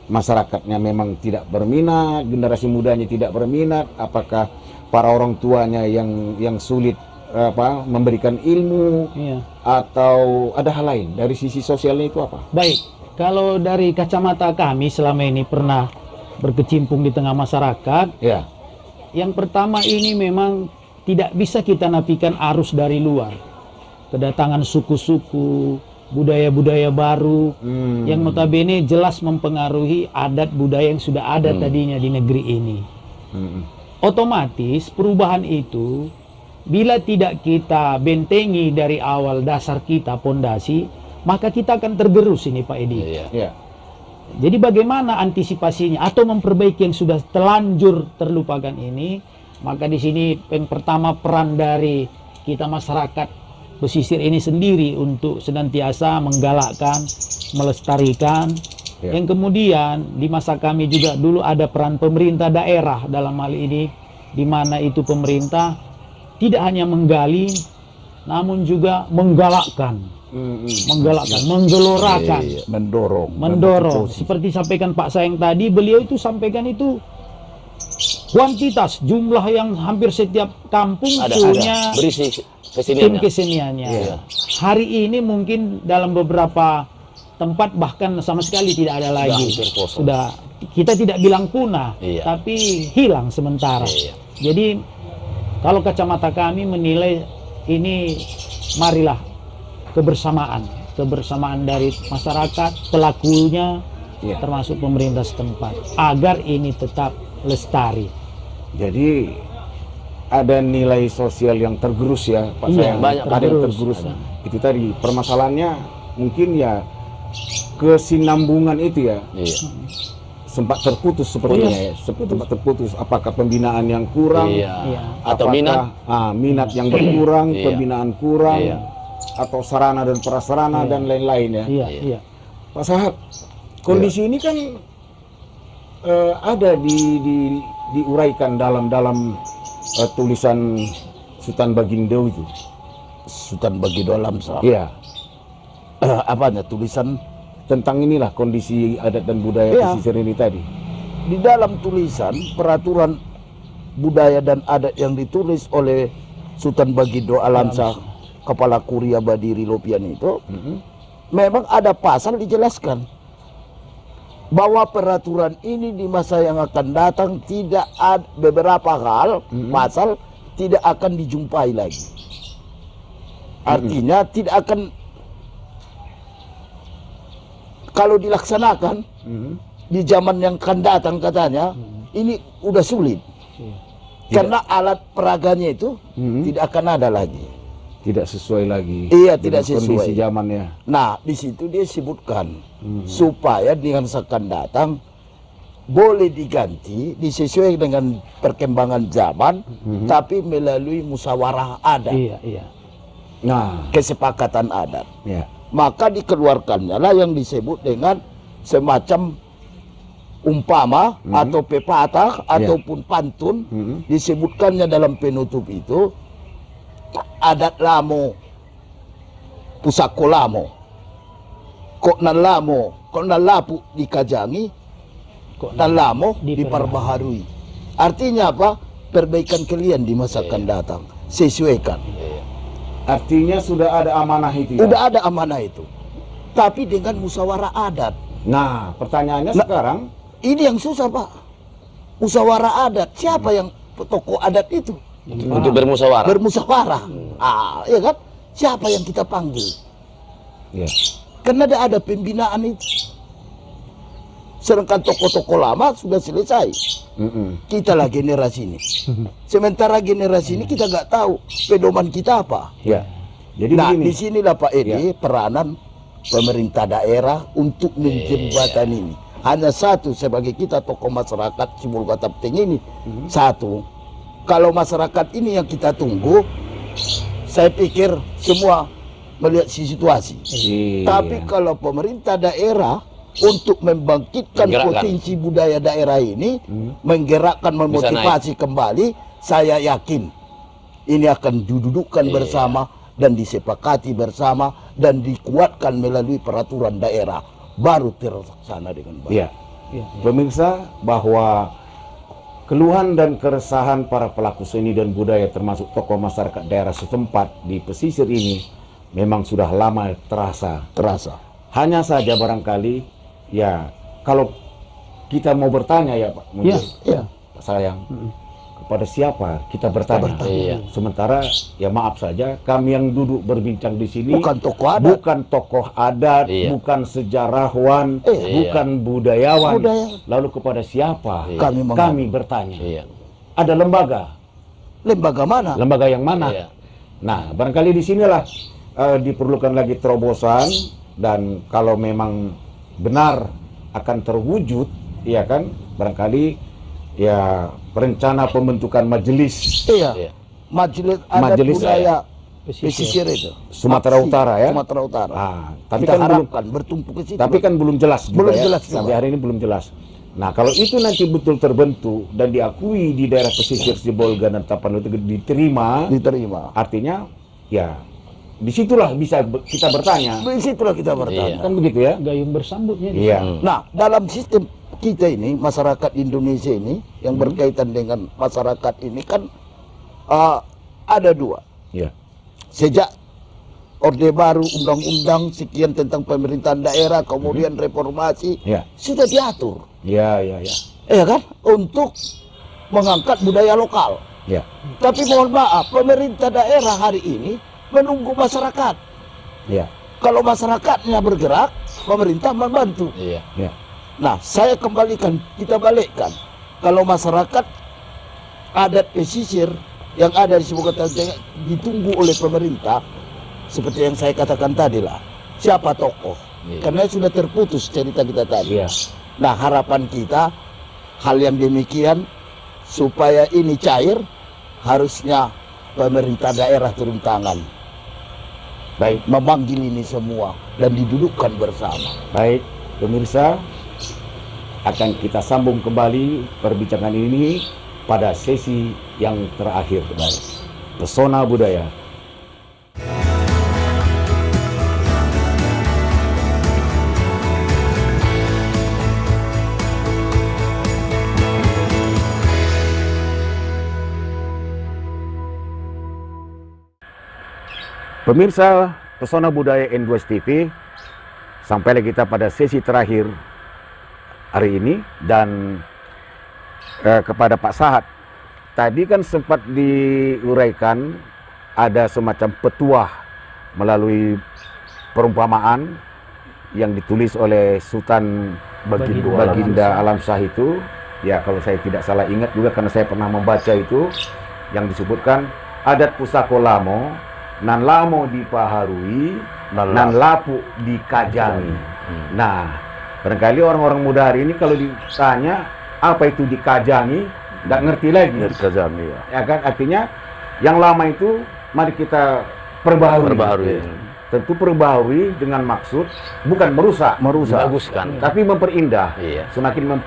masyarakatnya memang tidak berminat, generasi mudanya tidak berminat? Apakah para orang tuanya yang sulit memberikan ilmu, atau ada hal lain? Dari sisi sosialnya itu apa? Baik, kalau dari kacamata kami selama ini pernah berkecimpung di tengah masyarakat, yang pertama ini memang tidak bisa kita nafikan arus dari luar. Kedatangan suku-suku, budaya-budaya baru, yang notabene jelas mempengaruhi adat budaya yang sudah ada tadinya di negeri ini. Otomatis perubahan itu, bila tidak kita bentengi dari awal dasar kita, pondasi, maka kita akan tergerus ini Pak Edi. Jadi bagaimana antisipasinya atau memperbaiki yang sudah terlanjur terlupakan ini? Maka di sini yang pertama peran dari kita masyarakat pesisir ini sendiri untuk senantiasa menggalakkan, melestarikan. Yang kemudian di masa kami juga dulu ada peran pemerintah daerah dalam hal ini, di mana itu pemerintah tidak hanya menggali, namun juga menggalakkan menggalakkan, menggelorakan, mendorong. Seperti sampaikan Pak Sayang tadi, beliau itu sampaikan itu kuantitas, jumlah yang hampir setiap kampung punya berisi tim keseniannya. Hari ini mungkin dalam beberapa tempat bahkan sama sekali tidak ada lagi. Sudah, kita tidak bilang punah, tapi hilang sementara. Jadi kalau kacamata kami menilai ini, marilah kebersamaan dari masyarakat, pelakunya, termasuk pemerintah setempat, agar ini tetap lestari. Jadi ada nilai sosial yang tergerus ya Pak Sayang. Banyak ada yang tergerus. Itu tadi permasalahannya mungkin ya kesinambungan itu ya. Sempat terputus sepertinya ya. Sempat terputus. Apakah pembinaan yang kurang? Atau minat yang berkurang, pembinaan kurang, atau sarana dan prasarana dan lain-lain ya. Pak Sahat, kondisi ini kan ada diuraikan dalam tulisan Sultan Bagindo itu. Sultan Bagindo Alamsyah. Iya. Apanya tulisan tentang inilah kondisi adat dan budaya pesisir ini tadi. Di dalam tulisan peraturan budaya dan adat yang ditulis oleh Sultan Bagindo Alamsyah, Kepala Kuria Badiri Lopian itu, memang ada pasal dijelaskan bahwa peraturan ini di masa yang akan datang tidak ada beberapa hal pasal tidak akan dijumpai lagi. Artinya tidak akan, kalau dilaksanakan di zaman yang akan datang katanya ini udah sulit. Karena alat peraganya itu tidak akan ada lagi. Tidak sesuai lagi. Iya, tidak sesuai kondisi zamannya. Nah, di situ dia sebutkan supaya dengan akan datang boleh diganti disesuaikan dengan perkembangan zaman, tapi melalui musyawarah adat. Nah, kesepakatan adat. Maka dikeluarkannya lah yang disebut dengan semacam umpama atau pepatah ataupun pantun, disebutkannya dalam penutup itu adat lamo pusako lamo kok nalapu dikajangi, kok nalamo diperbaharui. Artinya apa? Perbaikan kalian di masa akan datang sesuaikan. Artinya sudah ada amanah itu ya? Sudah ada amanah itu, tapi dengan musyawarah adat. Nah, pertanyaannya sekarang ini yang susah Pak. Musyawarah adat, siapa yang tokoh adat itu? Untuk bermusyawarah. Bermusyawarah. Iya kan? Siapa yang kita panggil? Karena ada pembinaan itu. Sedangkan tokoh-tokoh lama sudah selesai. Kita lah generasi ini. Sementara generasi ini kita nggak tahu pedoman kita apa. Jadi disinilah Pak Edi peranan pemerintah daerah untuk menjembatan ini. Hanya satu, sebagai kita tokoh masyarakat Sibolga Tapteng ini, satu, kalau masyarakat ini yang kita tunggu, saya pikir semua melihat situasi. Tapi kalau pemerintah daerah untuk membangkitkan potensi budaya daerah ini, menggerakkan, memotivasi kembali, saya yakin ini akan didudukkan bersama dan disepakati bersama dan dikuatkan melalui peraturan daerah, baru terlaksana dengan baik. Pemirsa, bahwa keluhan dan keresahan para pelaku seni dan budaya termasuk tokoh masyarakat daerah setempat di pesisir ini memang sudah lama terasa. Hanya saja barangkali ya kalau kita mau bertanya ya Pak Munir, Pak Sayang, kepada siapa kita bertanya? Sementara ya maaf saja kami yang duduk berbincang di sini bukan tokoh adat, bukan sejarawan, bukan budayawan. Lalu kepada siapa kami bertanya? Ada lembaga. Lembaga mana? Lembaga yang mana? Nah, barangkali di sinilah diperlukan lagi terobosan, dan kalau memang benar akan terwujud, ya kan, barangkali ya rencana pembentukan majelis. Majelis adat budaya pesisir itu Sumatera Utara ya. Sumatera Utara. Tapi kita kan harapkan bertumpu ke situ. Tapi kan belum jelas. Belum jelas sampai hari ini belum jelas. Nah, kalau itu nanti betul terbentuk dan diakui di daerah pesisir Sibolga dan Tapanuli itu diterima, diterima. Artinya ya disitulah bisa kita bertanya. Disitulah kita bertanya. Kan begitu ya? Gayung bersambutnya. Iya. Nah, dalam sistem kita ini, masyarakat Indonesia ini, yang berkaitan dengan masyarakat ini kan ada dua. Iya. Sejak Orde Baru, undang-undang sekian tentang pemerintahan daerah, kemudian reformasi, sudah diatur. Iya, iya, iya. Ya kan? Untuk mengangkat budaya lokal. Iya. Tapi mohon maaf, pemerintah daerah hari ini menunggu masyarakat. Iya. Kalau masyarakatnya bergerak, pemerintah membantu. Iya. Iya. Nah, saya kembalikan, kita balikkan. Kalau masyarakat adat pesisir yang ada di sebuah kota ditunggu oleh pemerintah, seperti yang saya katakan tadi lah, siapa tokoh? Karena sudah terputus cerita kita tadi. Iya. Nah, harapan kita hal yang demikian supaya ini cair, harusnya pemerintah daerah turun tangan. Baik, memanggil ini semua dan didudukkan bersama. Baik, pemirsa, akan kita sambung kembali perbincangan ini pada sesi yang terakhir. Baik. Pesona Budaya. Pemirsa Pesona Budaya N2 TV, sampailah kita pada sesi terakhir hari ini dan kepada Pak Sahat. Tadi kan sempat diuraikan ada semacam petuah melalui perumpamaan yang ditulis oleh Sultan Baginda Alam Shah itu. Ya, kalau saya tidak salah ingat juga karena saya pernah membaca itu, yang disebutkan adat pusako lamo nan lamo dipaharui, nan lapu dikajangi. Nah, barangkali orang-orang muda hari ini kalau ditanya apa itu dikajangi, nggak ngerti lagi. Dikajangi ya. Ya kan, artinya yang lama itu mari kita perbaharui. Tentu perbaharui dengan maksud bukan merusak, Baguskan. tapi memperindah. Iya. Semakin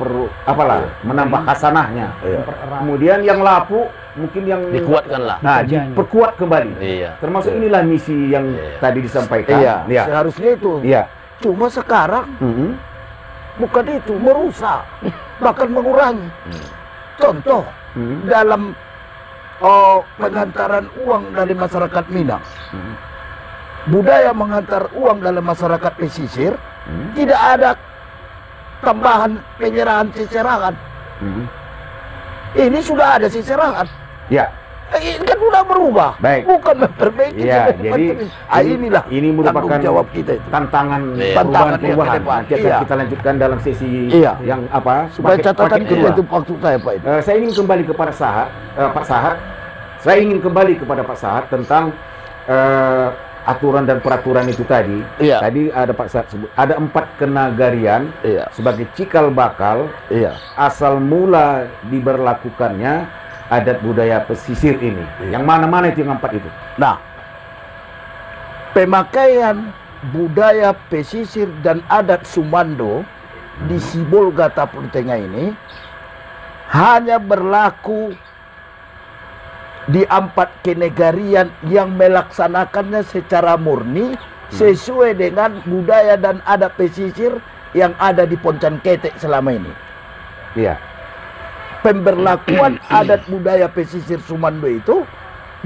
menambah hasanahnya. Iya. Kemudian yang lapu mungkin yang Dikuatkan lah. Nah, diperkuat kembali. Iya. Termasuk inilah misi yang tadi disampaikan. Iya, seharusnya itu. Iya. Cuma sekarang bukan itu, merusak, bahkan mengurangi. Contoh, dalam pengantaran uang dari masyarakat Minang, budaya mengantar uang dalam masyarakat pesisir, tidak ada tambahan penyerahan secerangan. Ini sudah ada secerangan. Ya. Ini kan sudah berubah, Baik. bukan memperbaiki. Ya, jadi ini merupakan tanggung jawab kita itu. tantangan Tantangan perubahan. yang ke depan. Nanti akan kita lanjutkan dalam sesi yang supaya catatan paket kita kedua. itu maksud saya Pak itu. Saya ingin kembali kepada Pak Sahat. Saya ingin kembali kepada Pak Sahat tentang aturan dan peraturan itu tadi. Iya. Tadi ada Pak Sahat sebut ada 4 kenagarian sebagai cikal bakal asal mula diberlakukannya adat budaya pesisir ini. Yang mana-mana itu yang 4 itu? Nah, pemakaian budaya pesisir dan adat Sumando di Sibolga Tapur Tengah ini hanya berlaku di 4 kenegarian yang melaksanakannya secara murni sesuai dengan budaya dan adat pesisir yang ada di Poncan Ketek selama ini. Iya. Pemberlakuan adat budaya pesisir Sumando itu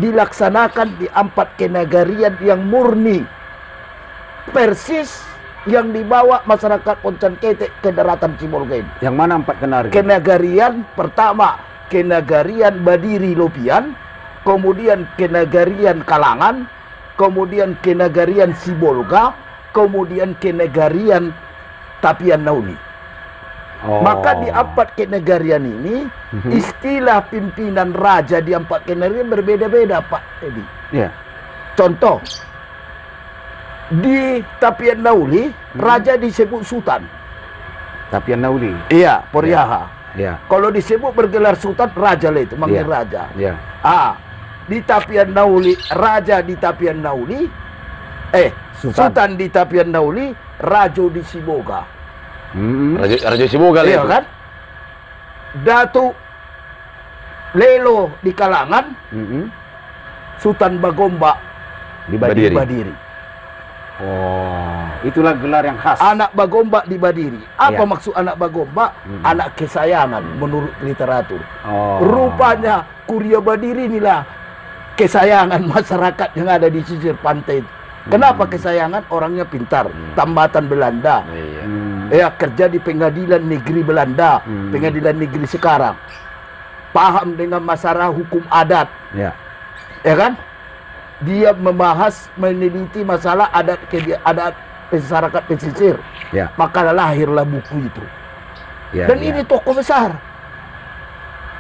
dilaksanakan di 4 kenegarian yang murni, persis yang dibawa masyarakat Poncan Ketek ke daratan Sibolga ini. Yang mana 4 kenagarian? Kenegarian pertama, kenegarian Badiri Lopian, kemudian kenegarian Kalangan, kemudian kenegarian Sibolga, kemudian kenegarian Tapian Nauli. Maka di 4 kenegarian ini istilah pimpinan raja di 4 kenegarian berbeda-beda, Pak Edi. Iya. Contoh, di Tapian Nauli raja disebut Sultan. Tapian Nauli. Iya, Poriaha. Iya. Kalau disebut bergelar Sultan, raja lah itu, manggil Iya. raja. Iya. Di Tapian Nauli, raja di Tapian Nauli, Sultan di Tapian Nauli, Rajo di Sibolga. Raja Sibolga Iya itu. kan? Datu Lelo di Kalangan, Sultan Bagomba Di Badiri. Badiri. Oh, itulah gelar yang khas. Anak Bagombak di Badiri. Apa Iya. maksud anak Bagombak? Anak kesayangan menurut literatur. Oh. Rupanya Kuria Badiri inilah kesayangan masyarakat yang ada di sisir pantai. Kenapa kesayangan? Orangnya pintar, tambatan Belanda. Iya. Ya, kerja di pengadilan negeri Belanda, pengadilan negeri sekarang. Paham dengan masalah hukum adat, Ya. ya kan? Dia membahas, meneliti masalah adat masyarakat pesisir. Ya. Maka lahirlah buku itu. Ya, Dan ya. ini tokoh besar.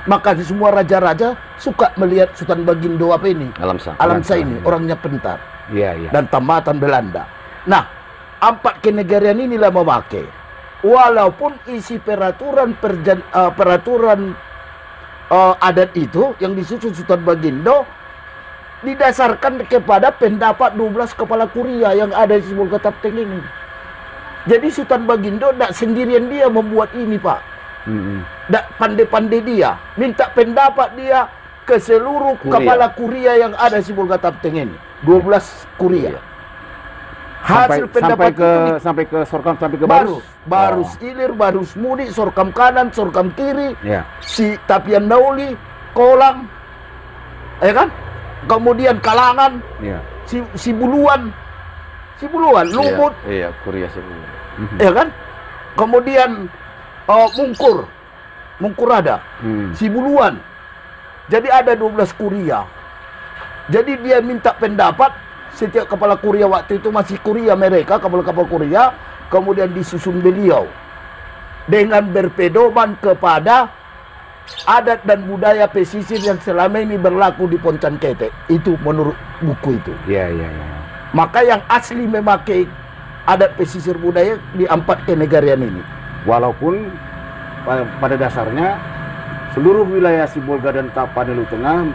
Maka semua raja-raja suka melihat Sultan Bagindo apa ini? Alamsa. Alamsa ini, orangnya pintar Iya, iya. dan tambatan Belanda. Nah, 4 kenegarian inilah memakai. Walaupun isi peraturan adat itu yang disusun Sultan Bagindo didasarkan kepada pendapat 12 kepala kuria yang ada di Sibolga Tapteng ini. Jadi Sultan Bagindo tidak sendirian dia membuat ini, Pak. Tak pandai-pandai dia, minta pendapat dia ke seluruh Kuria. kepala kuria yang ada di Sibolga Tapteng ini. 12 kuria. Hasil pendapat sampai ke Sorkam, sampai ke Barus. Barus Ilir, Barus Mudi, Sorkam kanan, Sorkam kiri, Ya. si Tapian Dauli, Kolang, ya kan? Kemudian Kalangan, Ya. si Buluan, Lumut, Iya, Kuria sih. ya kan? Kemudian Mungkur ada, si Buluan. Jadi ada 12 kuria. Jadi dia minta pendapat setiap kepala kuria waktu itu masih kuria mereka, kapal-kapal kuria, kemudian disusun beliau dengan berpedoman kepada adat dan budaya pesisir yang selama ini berlaku di Poncan Ketek. Itu menurut buku itu. Iya, iya, iya. Maka yang asli memakai adat pesisir budaya di 4 kenegarian ini. Walaupun pada dasarnya seluruh wilayah Sibolga dan Tapanuli Tengah,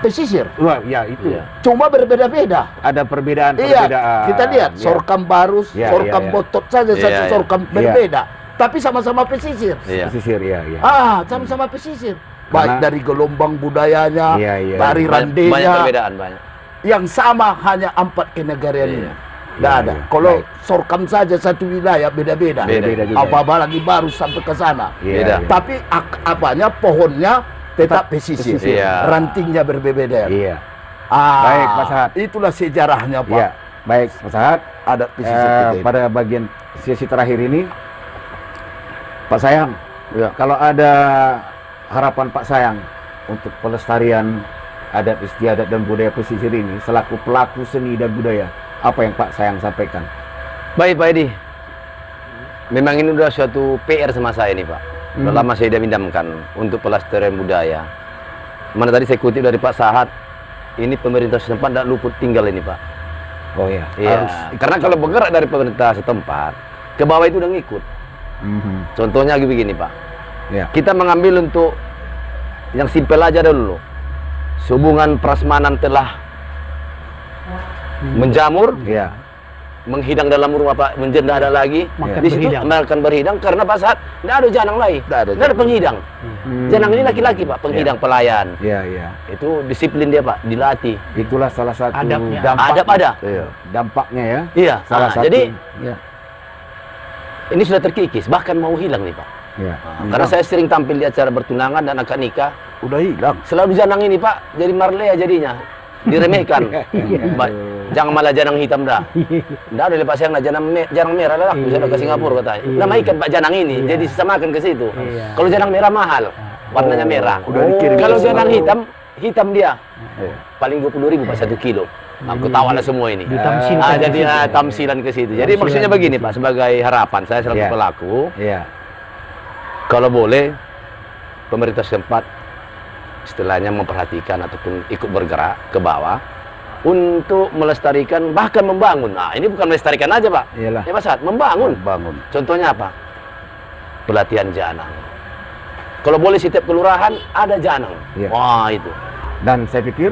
Pesisir. wah, ya itu Iya. Cuma berbeda-beda. ada perbedaan. Iya, kita lihat Ya. Sorkam Barus, Iya, Sorkam iya, iya. Botot saja, Iya, satu iya. Sorkam Iya. berbeda. Tapi sama-sama pesisir. Iya. Pesisir, ya, ya. Sama-sama pesisir. Karena- Baik dari gelombang budayanya, Iya, iya. dari Banyak randenya, perbedaan, banyak. yang sama hanya 4 kenegarian Iya. ini. Tidak Iya, ada. iya. Kalau Baik. Sorkam saja satu wilayah beda-beda. Beda juga, Apa-apa lagi baru sampai ke sana. Iya, Beda. iya. Tapi apanya pohonnya tetap pesisir. Iya. Rantingnya berbeda. Iya. Baik, Pak Sahat. Itulah sejarahnya, Pak. Iya. Baik, Pak Sahat. Adat pesisir kita ini. Pada bagian sesi terakhir ini, Pak Sayang, Ya. kalau ada harapan Pak Sayang untuk pelestarian adat istiadat dan budaya pesisir ini selaku pelaku seni dan budaya, apa yang Pak Sayang sampaikan? Baik, Pak Edi. Memang ini sudah suatu PR sama saya ini, Pak. Sudah lama saya idam-idamkan untuk pelestarian budaya. Mana tadi saya kutip dari Pak Sahat, ini pemerintah setempat tidak luput tinggal ini, Pak. Oh ya. Iya, karena kalau bergerak dari pemerintah setempat, ke bawah itu udah ngikut. Contohnya begini, Pak. Ya. Kita mengambil untuk yang simpel aja dulu. Hubungan prasmanan telah menjamur, Iya. menghidang dalam rumah Pak, menjenda ada lagi. Makan Di situ berhidang. makan berhidang karena Pak Saat tidak ada janang lain, Nggak ada tidak ada penghidang. Janang ini laki-laki Pak, penghidang pelayan. Iya, iya. Itu disiplin dia Pak, dilatih. Itulah salah satu Adabnya. Adab ada. Iya. dampaknya ya. Iya. Salah Nah, satu. jadi ya. ini sudah terkikis, bahkan mau hilang nih Pak. Ya. Karena saya sering tampil di acara bertunangan dan akad nikah, Udah hilang. selalu janang ini Pak, jadi marlea jadinya. Diremehkan. Jangan malah janang hitam dah. Nggak ada lepas yang janang merah lah. Bisa ke Singapura katanya. Nama ikan Pak janang ini, jadi samakan ke situ. Iya. Kalau janang merah mahal, warnanya merah. Udah dikirim Kalau ke janang Singapura. hitam dia. Paling 20.000 Pak 1 kilo. Aku tahu lah semua ini. Ditamsilkan Jadi ke situ. tamsilan ke situ. Jadi Tamsilan maksudnya ke begini situ. Pak, sebagai harapan saya selaku Iya. pelaku, Iya. kalau boleh pemerintah setempat istilahnya memperhatikan ataupun ikut bergerak ke bawah untuk melestarikan bahkan membangun. Nah, ini bukan melestarikan aja Pak. Iyalah. Ya Pak Saat, membangun. Bangun. Contohnya apa? Pelatihan janang. Kalau boleh setiap kelurahan ada janang. Iya. Wah, itu. Dan saya pikir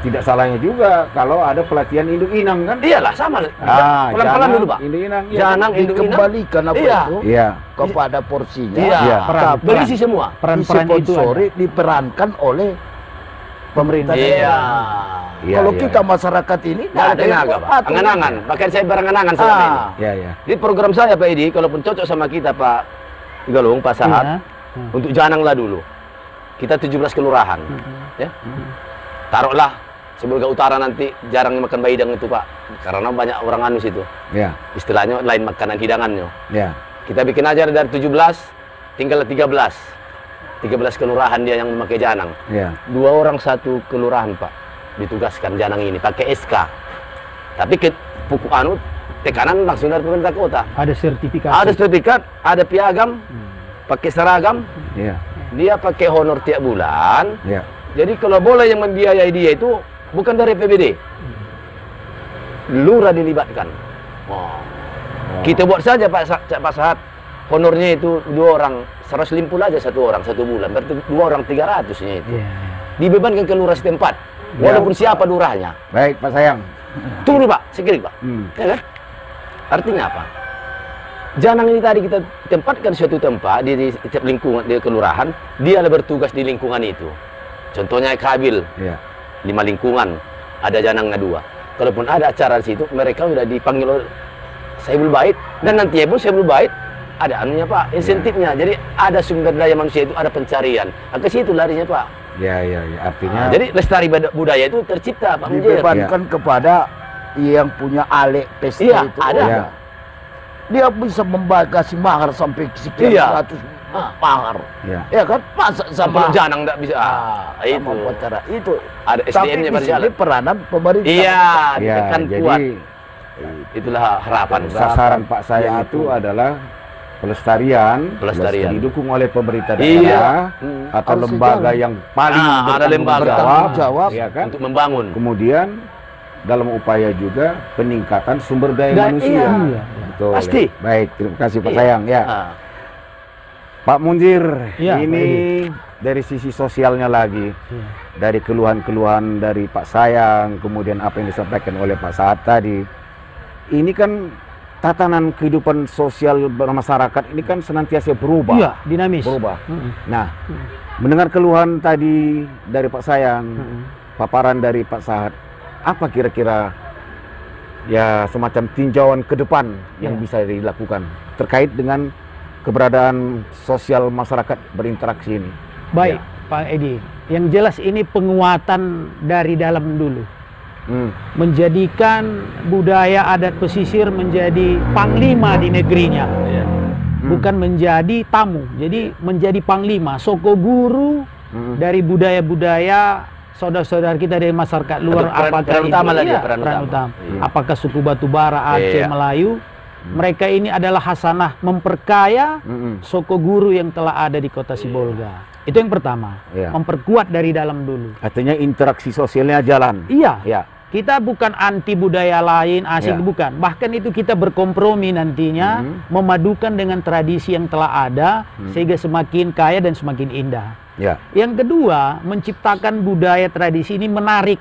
tidak salahnya juga kalau ada pelatihan induk inang kan? Iyalah sama. Pelan-pelan janang, dulu Pak. Induk inang. Iya. Janang, induk inang. Dikembalikan apa Iya. itu Iya. kepada porsinya. Iya. Iya. Peran- Berisi semua. Peran-peran itu ada. Disponsori, diperankan oleh pemerintah Iya. daerah. Iya, Kalau iya, kita iya. masyarakat ini Nggak ada tenaga, Pak. patuh. Angan-angan. Bahkan saya berangan-angan selama ini. Iya, iya. Jadi program saya Pak Edi, kalaupun cocok sama kita Pak Galung, Pak Sahat, Iya. untuk Janang lah dulu. Kita 17 kelurahan. Ya. Taruhlah Sibolga Utara nanti jarang makan baidang itu Pak. Karena banyak orang anus itu. Iya, Istilahnya lain makanan hidangannya. iya. Kita bikin aja dari 17, tinggal 13. 13 kelurahan dia yang memakai Janang. Iya. 2 orang satu kelurahan Pak ditugaskan Janang ini pakai SK. Tapi ke pukul anu tekanan langsung dari pemerintah kota. Ada sertifikasi. Ada sertifikat, ada piagam, pakai seragam, Iya. dia pakai honor tiap bulan. Iya. Jadi kalau boleh yang membiayai dia itu bukan dari PBD. Lurah dilibatkan. Wah. Kita buat saja Pak Sahat. Honornya itu 2 orang, 150 aja 1 orang 1 bulan. Berarti 2 orang 300-nya itu. Iya. Dibebankan ke lurah setempat. Ya. Walaupun siapa lurahnya. Baik, Pak Sayang. Tunggu Pak, sekali Pak. Ya kan? Artinya apa? Janang ini tadi kita tempatkan suatu tempat di setiap lingkungan di kelurahan, dia bertugas di lingkungan itu. Contohnya Kabil, Iya. 5 lingkungan, ada Janangnya 2. Kalaupun ada acara di situ, mereka sudah dipanggil oleh Saibul Bait, dan nanti pun Saibul Bait ada anunya Pak, insentifnya. Jadi ada sumber daya manusia itu, ada pencarian. Nah, ke situ larinya Pak. Iya, iya, iya. Artinya Jadi lestari budaya itu tercipta Pak Munjir. Dibebankan kepada yang punya alek pesta Iya, itu. ada. Iya. Dia bisa membagasi mahar sampai sekian Iya. ratus mahar. Iya. Ya kan? Masa Sama sama Janang enggak bisa. itu. Itu. Cara itu. Ada Tapi SDM-nya di sini berjalan. peranan pemerintah. Iya, Iya, ditekan jadi kuat. Itulah harapan. sasaran Pak Sayang Ya, itu adalah pelestarian, Pelestarian. didukung oleh pemerintah Iya. daerah atau Harus lembaga sejalan. yang paling Ah, ada bertanggung lembaga. Bertanggung jawab. ya kan? Untuk membangun. Kemudian dalam upaya juga peningkatan sumber daya Dan manusia. iya. Betul. Pasti. Baik, terima kasih Pak Iya. Sayang. Ya, Ah, Pak Munjir, Iya, ini dari sisi sosialnya lagi, Iya. dari keluhan-keluhan dari Pak Sayang, kemudian apa yang disampaikan oleh Pak Sahat tadi, ini kan tatanan kehidupan sosial bermasyarakat ini kan senantiasa berubah. Iya, dinamis. Berubah. Mm-mm. Nah, mendengar keluhan tadi dari Pak Sayang, Mm-mm. paparan dari Pak Sahat, apa kira-kira ya semacam tinjauan ke depan yang Ya. bisa dilakukan terkait dengan keberadaan sosial masyarakat berinteraksi ini? Baik, Ya. Pak Edi. Yang jelas ini penguatan dari dalam dulu. Menjadikan budaya adat pesisir menjadi panglima di negerinya. Bukan menjadi tamu, jadi menjadi panglima, soko guru dari budaya-budaya saudara-saudara kita dari masyarakat luar. Peran utama lah dia, Iya, peran peran utama. utama. Iya. Apakah suku Batubara, Aceh, Iya. Melayu, mereka ini adalah hasanah memperkaya soko guru yang telah ada di kota Sibolga. Itu yang pertama, Iya. memperkuat dari dalam dulu. Artinya interaksi sosialnya jalan. Iya, Ya. kita bukan anti budaya lain, asing, Ya. bukan. Bahkan itu kita berkompromi nantinya, memadukan dengan tradisi yang telah ada, sehingga semakin kaya dan semakin indah. Ya. Yang kedua, menciptakan budaya tradisi ini menarik.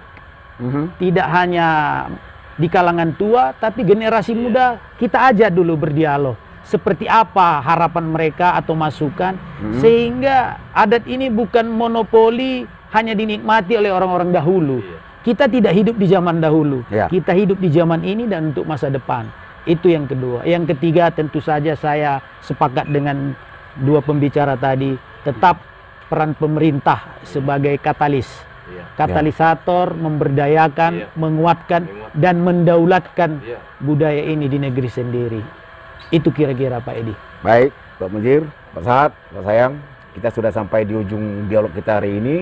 Tidak hanya di kalangan tua, tapi generasi muda kita ajak dulu berdialog. Seperti apa harapan mereka atau masukan, sehingga adat ini bukan monopoli hanya dinikmati oleh orang-orang dahulu. Kita tidak hidup di zaman dahulu, Ya. kita hidup di zaman ini dan untuk masa depan. Itu yang kedua. Yang ketiga, tentu saja saya sepakat dengan dua pembicara tadi, tetap peran pemerintah sebagai katalis. Katalisator, memberdayakan, menguatkan, dan mendaulatkan budaya ini di negeri sendiri. Itu kira-kira Pak Edi. Baik, Pak Munjir, Pak Sahat, Pak Sayang, kita sudah sampai di ujung dialog kita hari ini,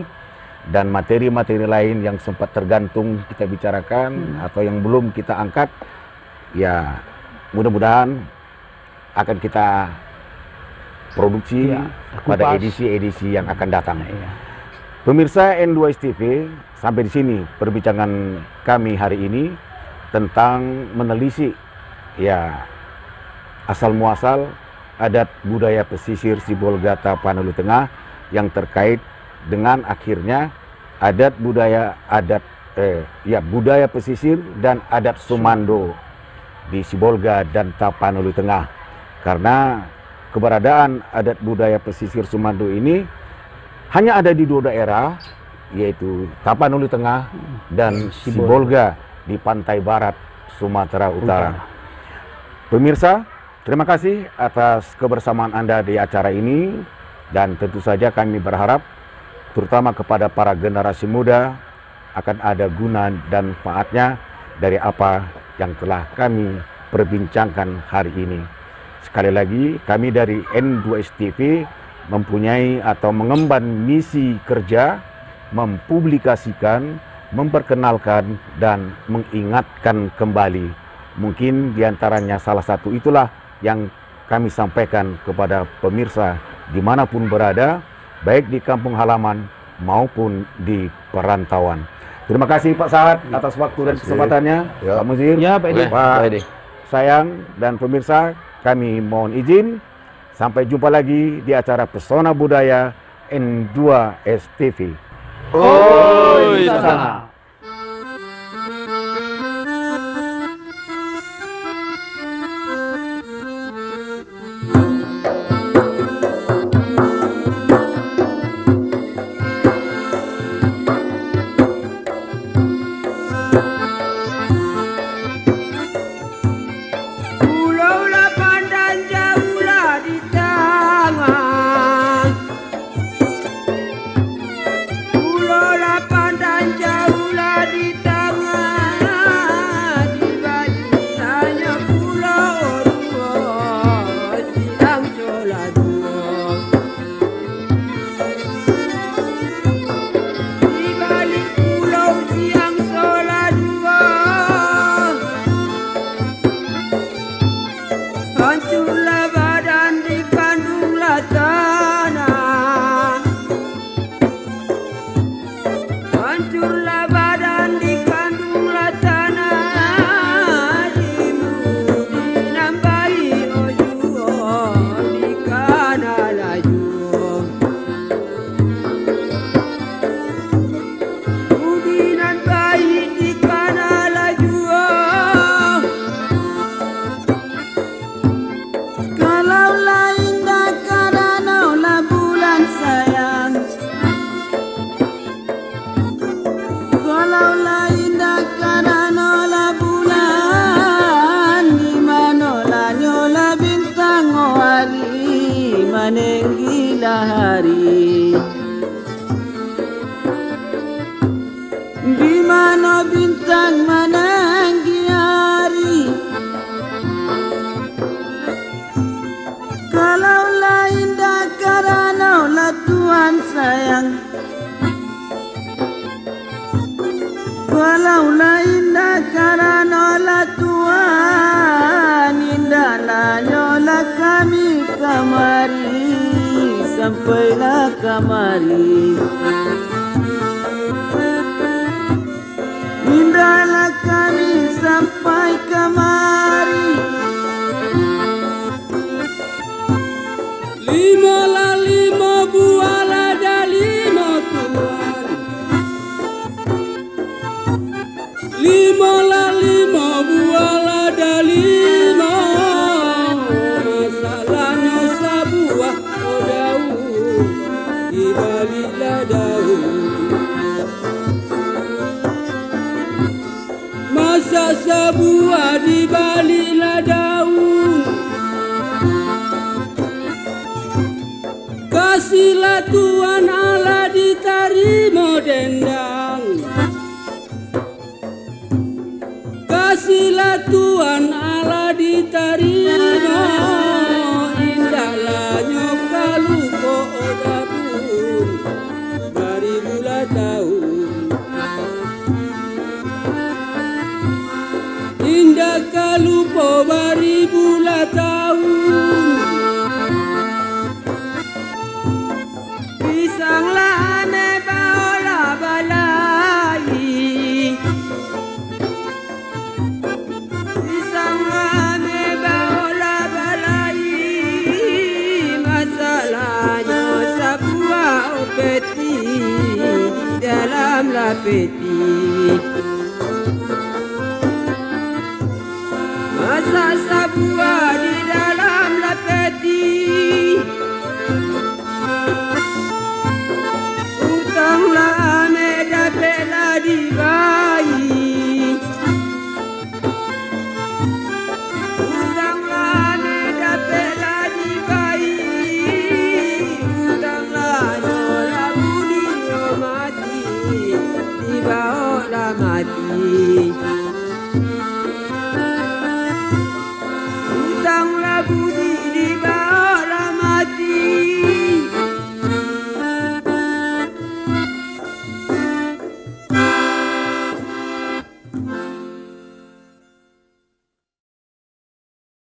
dan materi-materi lain yang sempat tergantung kita bicarakan atau yang belum kita angkat, ya mudah-mudahan akan kita produksi Ya, pada kupas. edisi-edisi yang akan datang. Iya. Pemirsa N2 TV, sampai di sini perbincangan kami hari ini tentang menelisik ya asal muasal adat budaya pesisir Sibolga Tapanuli Tengah yang terkait dengan akhirnya adat budaya budaya pesisir dan adat Sumando di Sibolga dan Tapanuli Tengah. Karena keberadaan adat budaya pesisir Sumando ini hanya ada di 2 daerah yaitu Tapanuli Tengah dan Sibolga di pantai barat Sumatera Utara. Pemirsa, terima kasih atas kebersamaan Anda di acara ini, dan tentu saja kami berharap terutama kepada para generasi muda akan ada guna dan manfaatnya dari apa yang telah kami perbincangkan hari ini. Sekali lagi, kami dari N2S TV mempunyai atau mengemban misi kerja mempublikasikan, memperkenalkan, dan mengingatkan kembali. Mungkin diantaranya salah satu itulah yang kami sampaikan kepada pemirsa dimanapun berada, baik di kampung halaman maupun di perantauan. Terima kasih Pak Sahat atas waktu dan kesempatannya. Pak Muzir, Ya, Pak Edi. Pak Sayang dan pemirsa, kami mohon izin. Sampai jumpa lagi di acara Pesona Budaya N2S TV. Oh, sana. Pulau Lapan dan jauhlah di tangan. Pulau Lapan dan jauhlah di tangan. Di barisannya pulau dua, siang sholat dua. Di balik pulau siang sholat dua. Hancurlah badan dikandunglah tanah. Hancurlah badan dikandunglah tanah. Dimudi nambahi ojuo dikana laju. Budi nambahi dikana laju. Kalaulah indah karenaulah bulan sayang. Kalaulah indah karenaulah bulan. Di manolah nyola bintang hari menenggilah hari. Di mana bintang menenggi hari. Kalaulah indah karenaulah Tuhan sayang. Kalaulah indah karenaulah Tuhan, indahlah nyola kami kamari, sampailah kamari. Indahlah kami sampai kamari. Lima buah lada lima tuan. Lima buah lada lima. Masalahnya sebuah daun di balik daun. Masa sebuah di balik daun. Kasihlah Tuhan Allah diterima dendang. Kasihlah Tuhan Allah diterima. Indahlah nyoka lupa odapun beribulah tahun. Indah kalupo beribulah tahun. Pisanglah ame baola balai. Pisanglah ame baola balai. Masalahnya sebuah peti di dalam peti. Masa sebuah di dalam peti. Utanglah ame Lawi